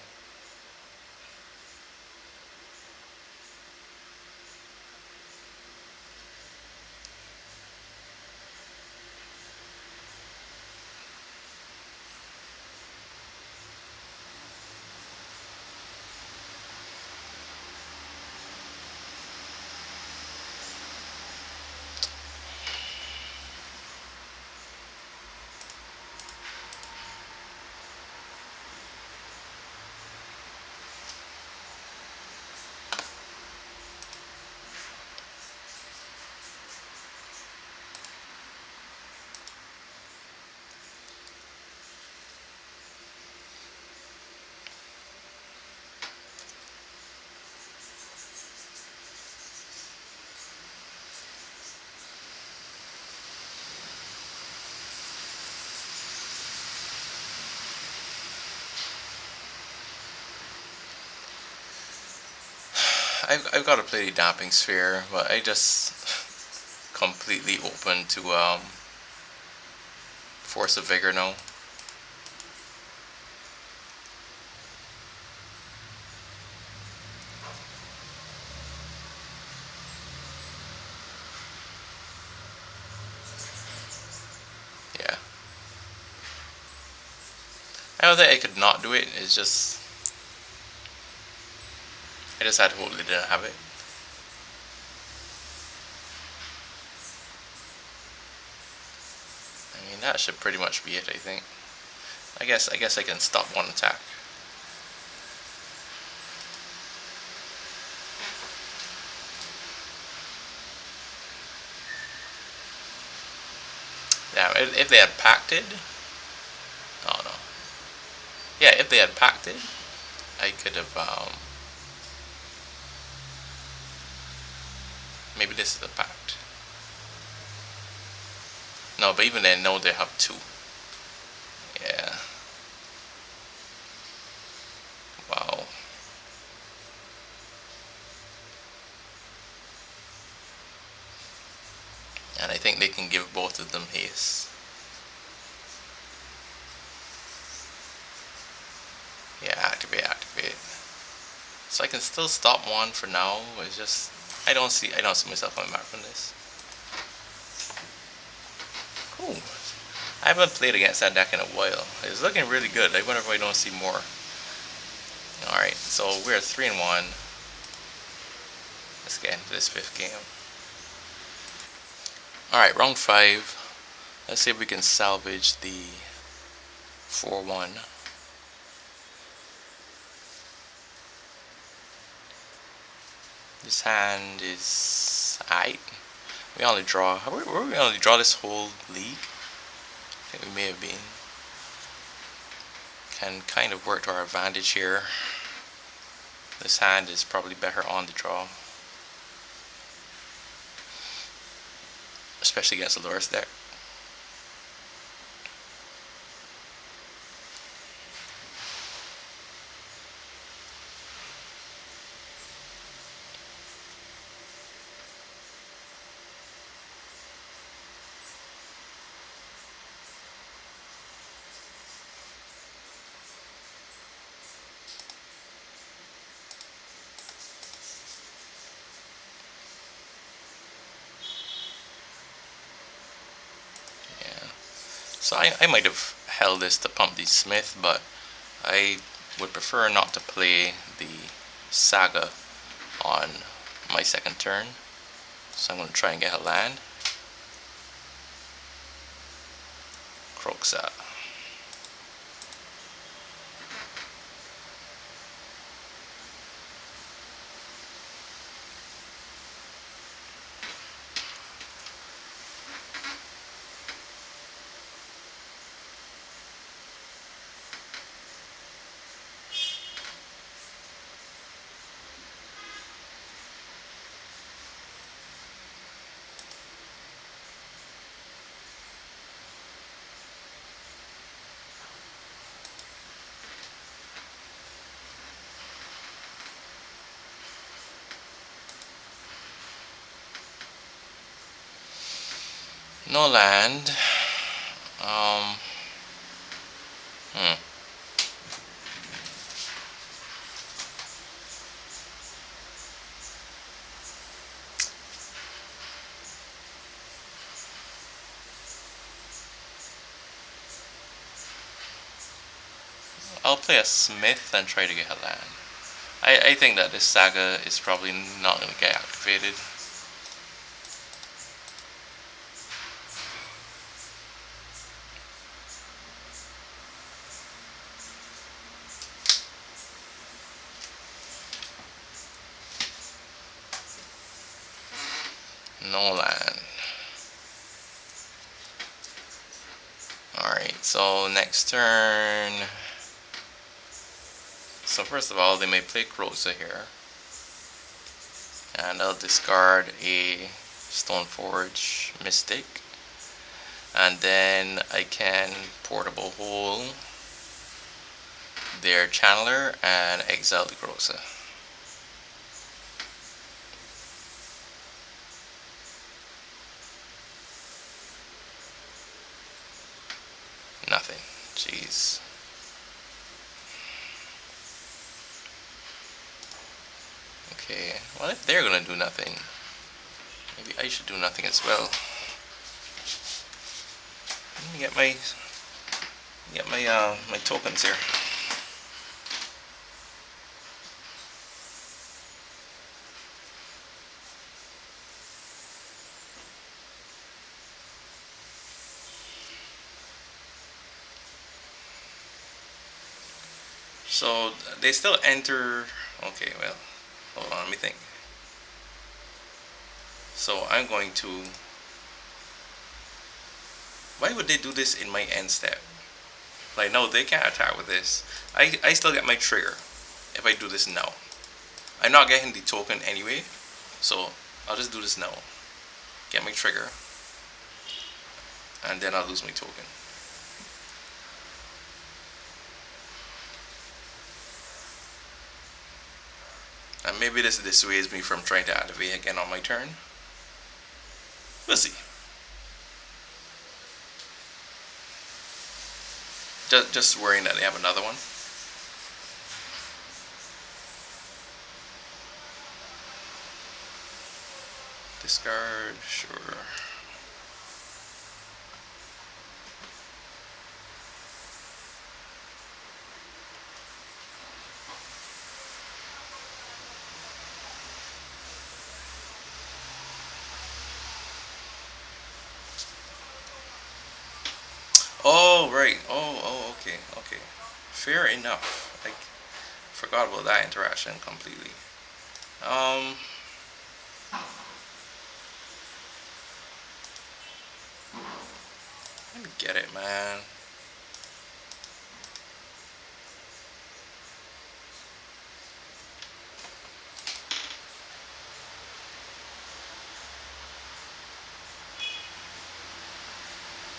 I've got to play the damping sphere, but I just completely open to force of vigor now. Yeah. I don't think I could not do it. It's just I just had to hope they didn't have it. I mean that should pretty much be it. I think. I guess I can stop one attack. Yeah. If they had pacted. Oh no. Yeah. If they had pacted, I could have. Maybe this is a pact. No, but even then, no, they have two. Yeah. Wow. And I think they can give both of them haste. Yeah, activate. So I can still stop one for now. It's just I don't see myself coming back from this. Cool. I haven't played against that deck in a while. It's looking really good. I wonder if I don't see more. Alright, so we're at 3-1. Let's get into this fifth game. Alright, round 5. Let's see if we can salvage the 4-1. This hand is aight. We only draw. Were we only draw this whole league? I think we may have been. Can kind of work to our advantage here. This hand is probably better on the draw, especially against the Loris deck. So I might have held this to pump the Smith, but I would prefer not to play the Saga on my second turn. So I'm going to try and get a land. Croxa. No land. Um, hmm. I'll play a smith and try to get a land. I think that this saga is probably not going to get activated. No land. Alright, so next turn. So first of all, they may play Croxa here. And I'll discard a stoneforge mystic. And then I can portable hole their channeler and exile the Croxa. Nothing. Jeez. Okay, well if they're gonna do nothing, maybe I should do nothing as well. Let me get my tokens here. So they still enter. Okay, well, hold on, let me think. So I'm going to. Why would they do this in my end step? Like, no, they can't attack with this. I still get my trigger if I do this now. I'm not getting the token anyway, so I'll just do this now. Get my trigger, and then I'll lose my token. And maybe this dissuades me from trying to activate again on my turn. We'll see. Just worrying that they have another one. Discard, sure. Oh, right. Okay, okay. Fair enough. I forgot about that interaction completely. Let me get it, man.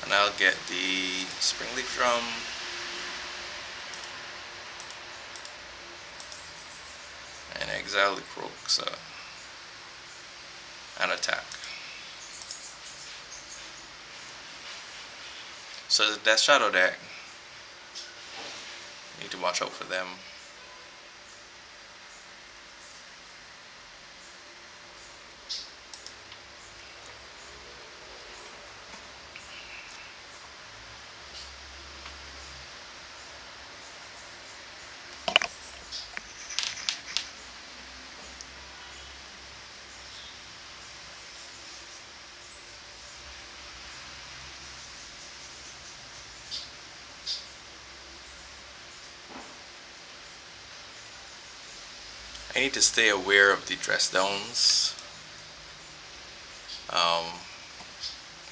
And I'll get the springleaf drum. And exile the Croxa. And attack. So the Death Shadow deck. Need to watch out for them. I need to stay aware of the dress downs.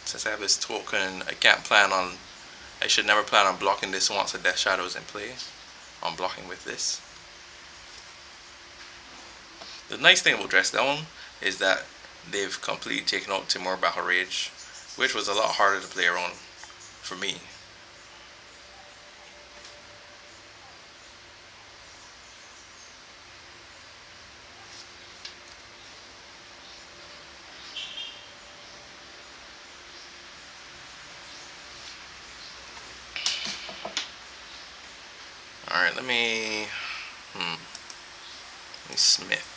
Since I have this token, I should never plan on blocking this once the death shadow is in play. I'm blocking with this. The nice thing about dress down is that they've completely taken out Timur Battle Rage, which was a lot harder to play around for me. Alright, let me smith.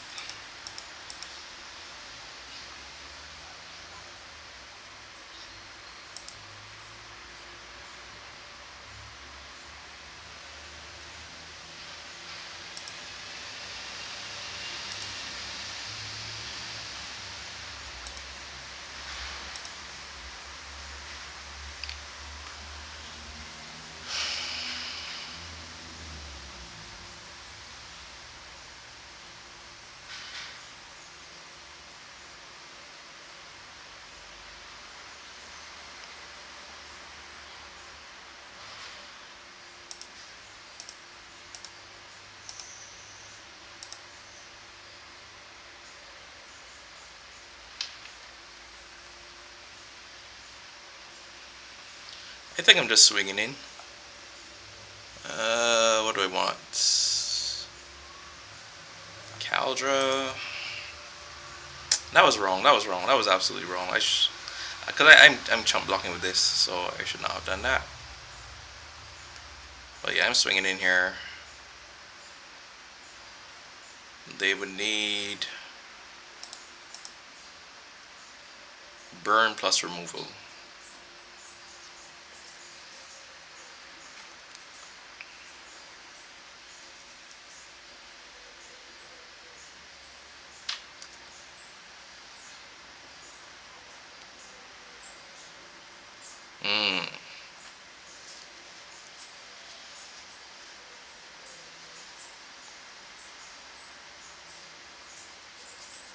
I think I'm just swinging in. What do I want? Caldra. That was wrong. That was wrong. That was absolutely wrong. I'm chump blocking with this, so I should not have done that. But yeah, I'm swinging in here. They would need burn plus removal.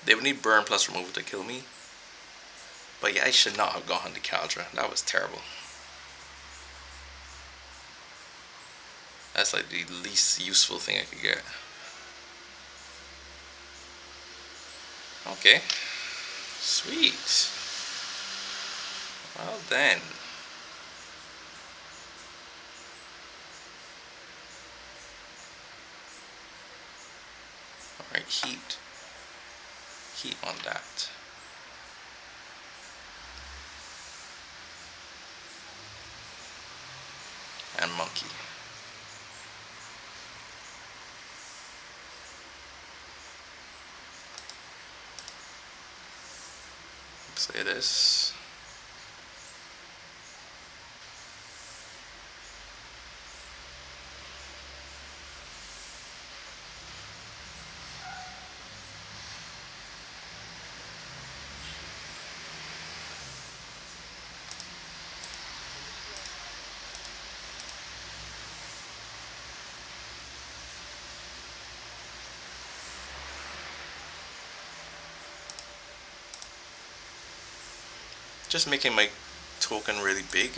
They would need burn plus removal to kill me. But yeah, I should not have gone to Caldra. That was terrible. That's like the least useful thing I could get. Okay. Sweet. Well then. Alright, heat. Heat on that. And monkey. Say this. Just making my token really big.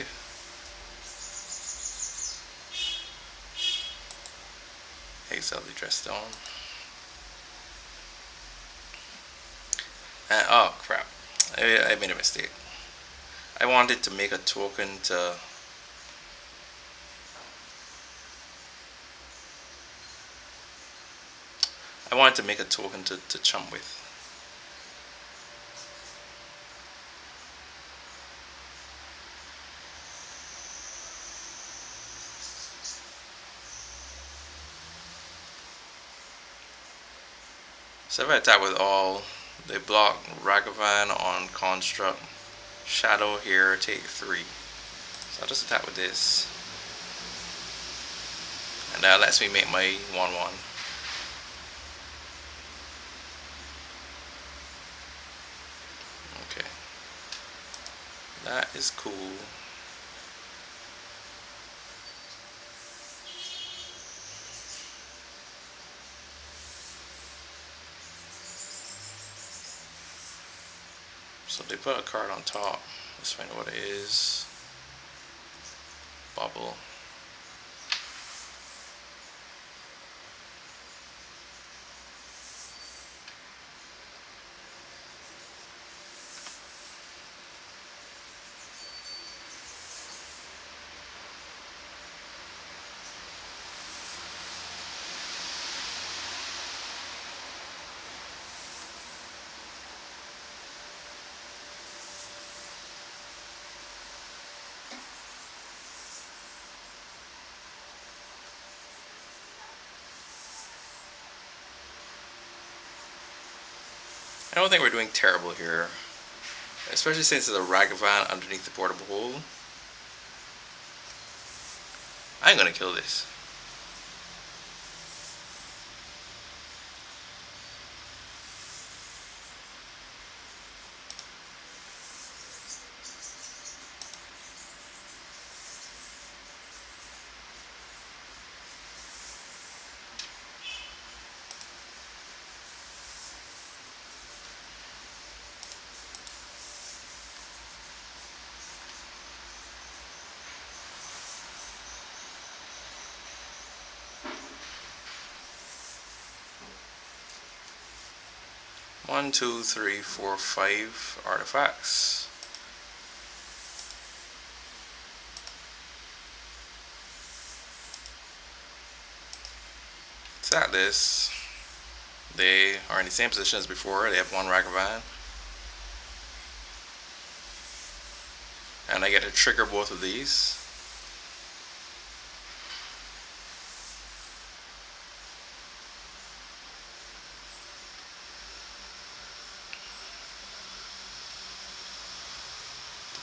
Exile the dress down. Oh crap. I made a mistake. I wanted to make a token to chum with. So if I attack with all, they block Ragavan on construct. Shadow here, take 3. So I'll just attack with this. And that lets me make my 1/1. Okay. That is cool. So they put a card on top. Let's find out what it is. Bubble. I don't think we're doing terrible here, especially since there's a Ragavan underneath the portable hole. I'm gonna kill this. One, two, three, four, 5 artifacts. At this, they are in the same position as before. They have 1 Ragavan. And I get to trigger both of these.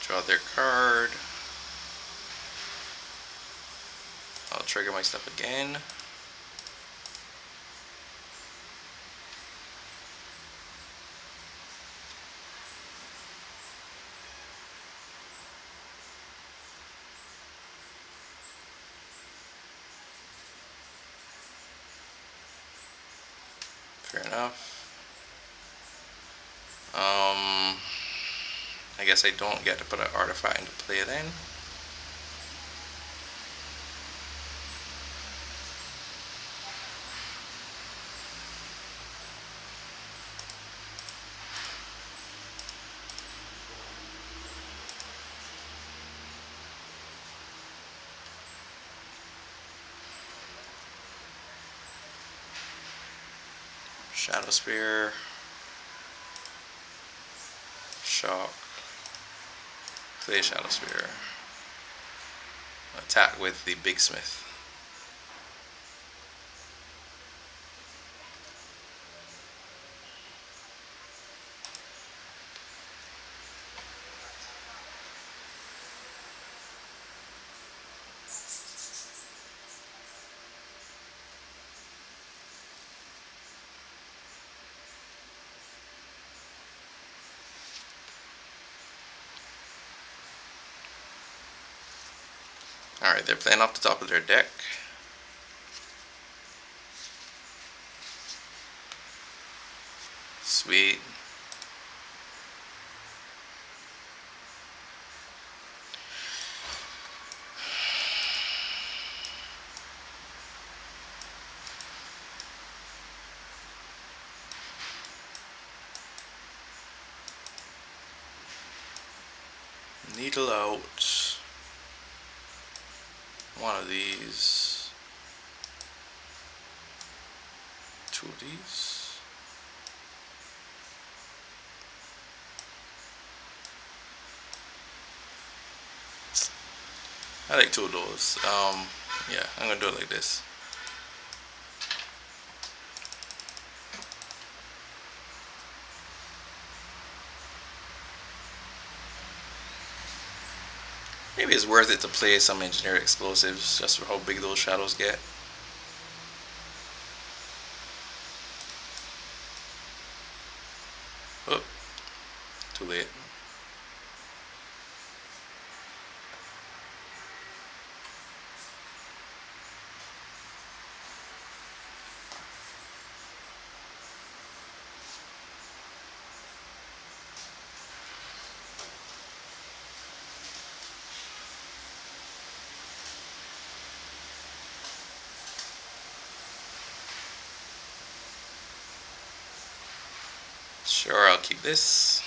Draw their card. I'll trigger my stuff again. Fair enough. I guess I don't get to put an artifact into play then. Shadow Spear. Shock. Play Shadow Spear. Attack with the Big Smith. Alright, they're playing off the top of their deck. Sweet. Needle out. One of these. 2 of these. I like 2 of those. Yeah, I'm gonna do it like this. Maybe it's worth it to play some engineered explosives just for how big those shadows get. Oh, too late. Sure, I'll keep this.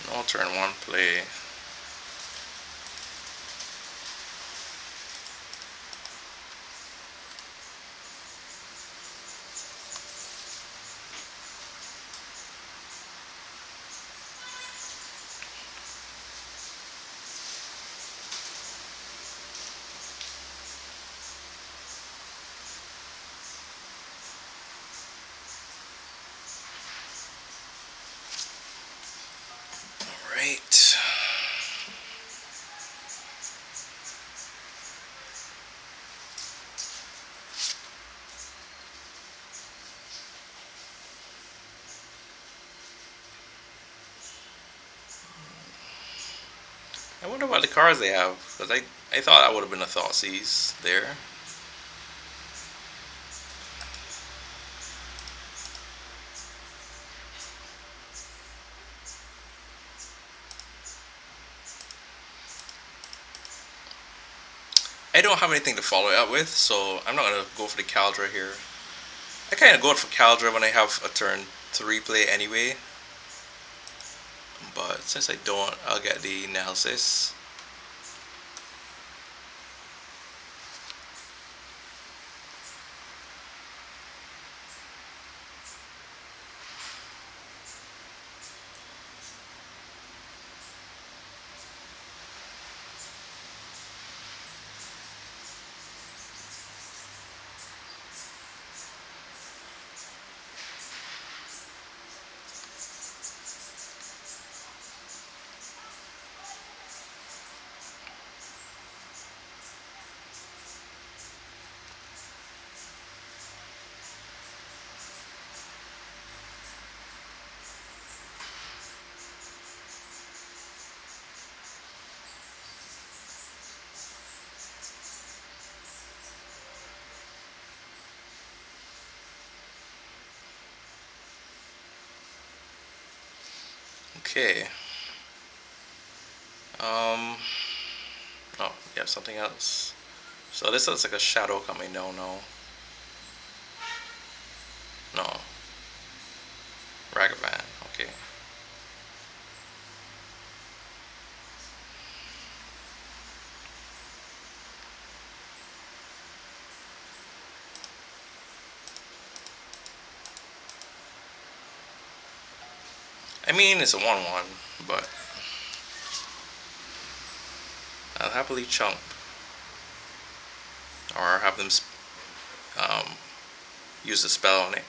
No turn one play. Alright. I wonder what the cards they have, because I thought I would have been a Thoughtseize there. I don't have anything to follow it up with, so I'm not going to go for the Caldra here. I kind of go for Caldra when I have a turn 3 play anyway. But since I don't, I'll get the analysis. Okay. Oh, yeah, something else. So this looks like a shadow coming down now. No. Ragavan, okay. I mean, it's a 1/1, but I'll happily chump. Or have them use the spell on it.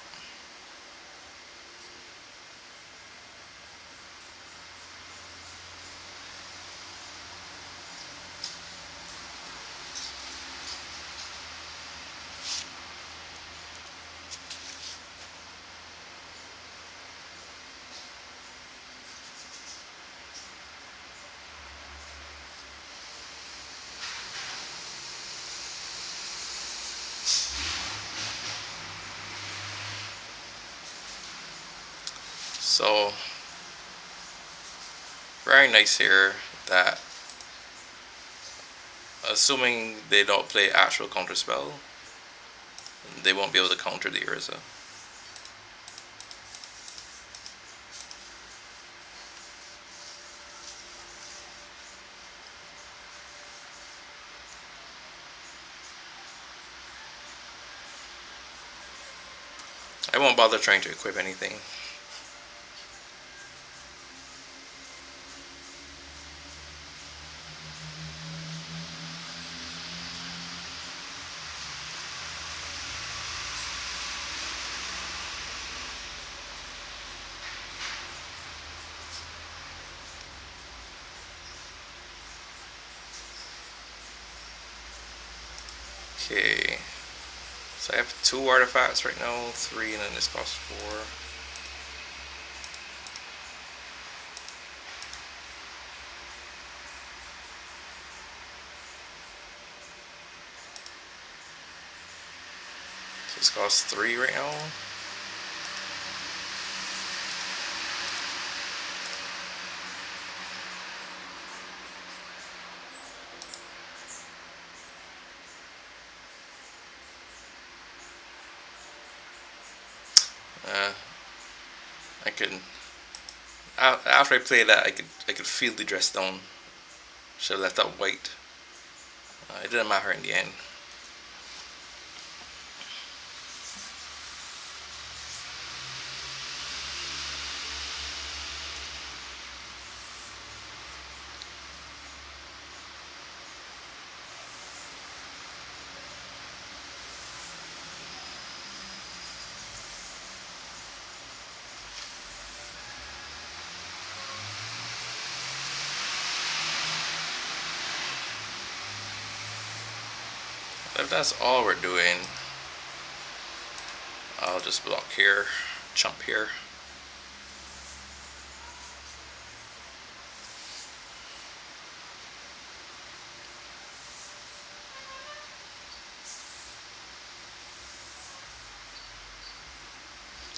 So, very nice here that, assuming they don't play actual counter spell, they won't be able to counter the Urza. I won't bother trying to equip anything. Okay. So I have 2 artifacts right now, 3, and then this costs 4. So this costs 3 right now. can, after I play that, I could feel the dress down. Should have left that white. It didn't matter in the end. If that's all we're doing, I'll just block here, jump here.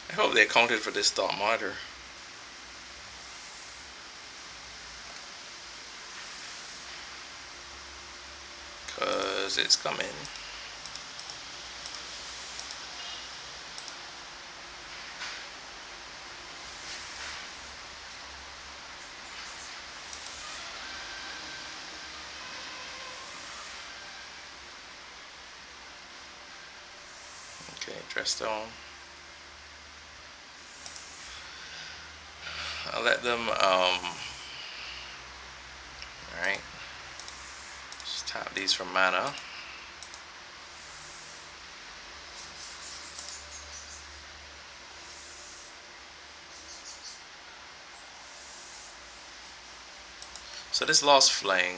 I hope they accounted for this thought monitor. Cause it's coming. Okay, dress down. I'll let them, alright. Just tap these for mana. So this lost flying,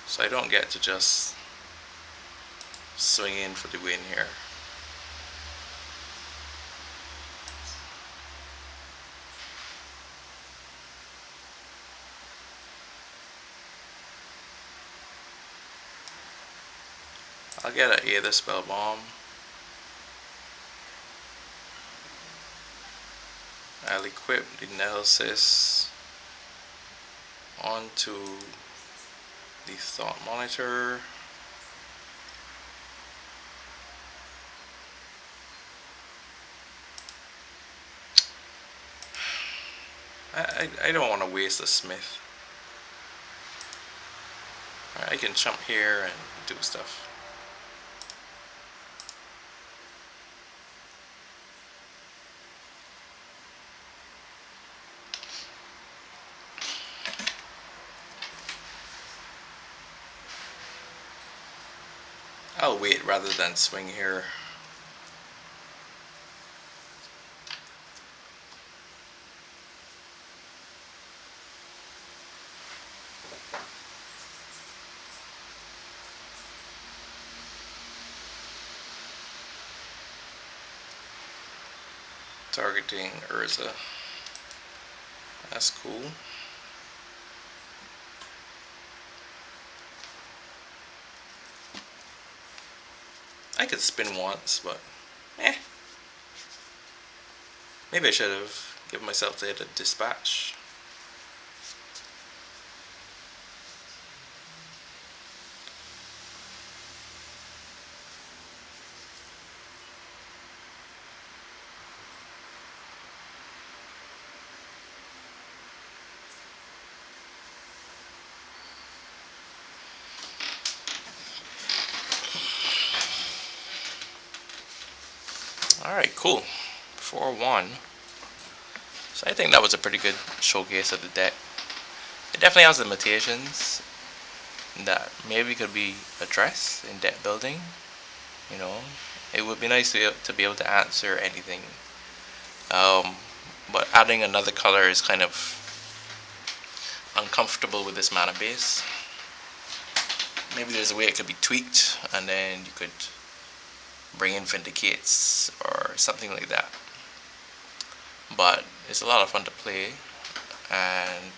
so I don't get to just swing in for the win here. I'll get an Aether Spell Bomb. I'll equip the Analysis onto the Thought Monitor. I don't want to waste a Smith. I can jump here and do stuff. I'll wait rather than swing here. Targeting Urza. That's cool. I could spin once, but maybe I should have given myself the dispatch. Alright, cool. 4-1. So I think that was a pretty good showcase of the deck. It definitely has limitations that maybe could be addressed in deck building. You know, it would be nice to be able to answer anything. But adding another color is kind of uncomfortable with this mana base. Maybe there's a way it could be tweaked, and then you could bring in Vindicates or something like that. But it's a lot of fun to play, and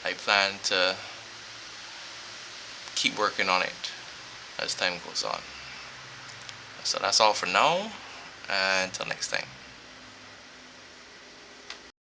I plan to keep working on it as time goes on. So that's all for now, and until next time.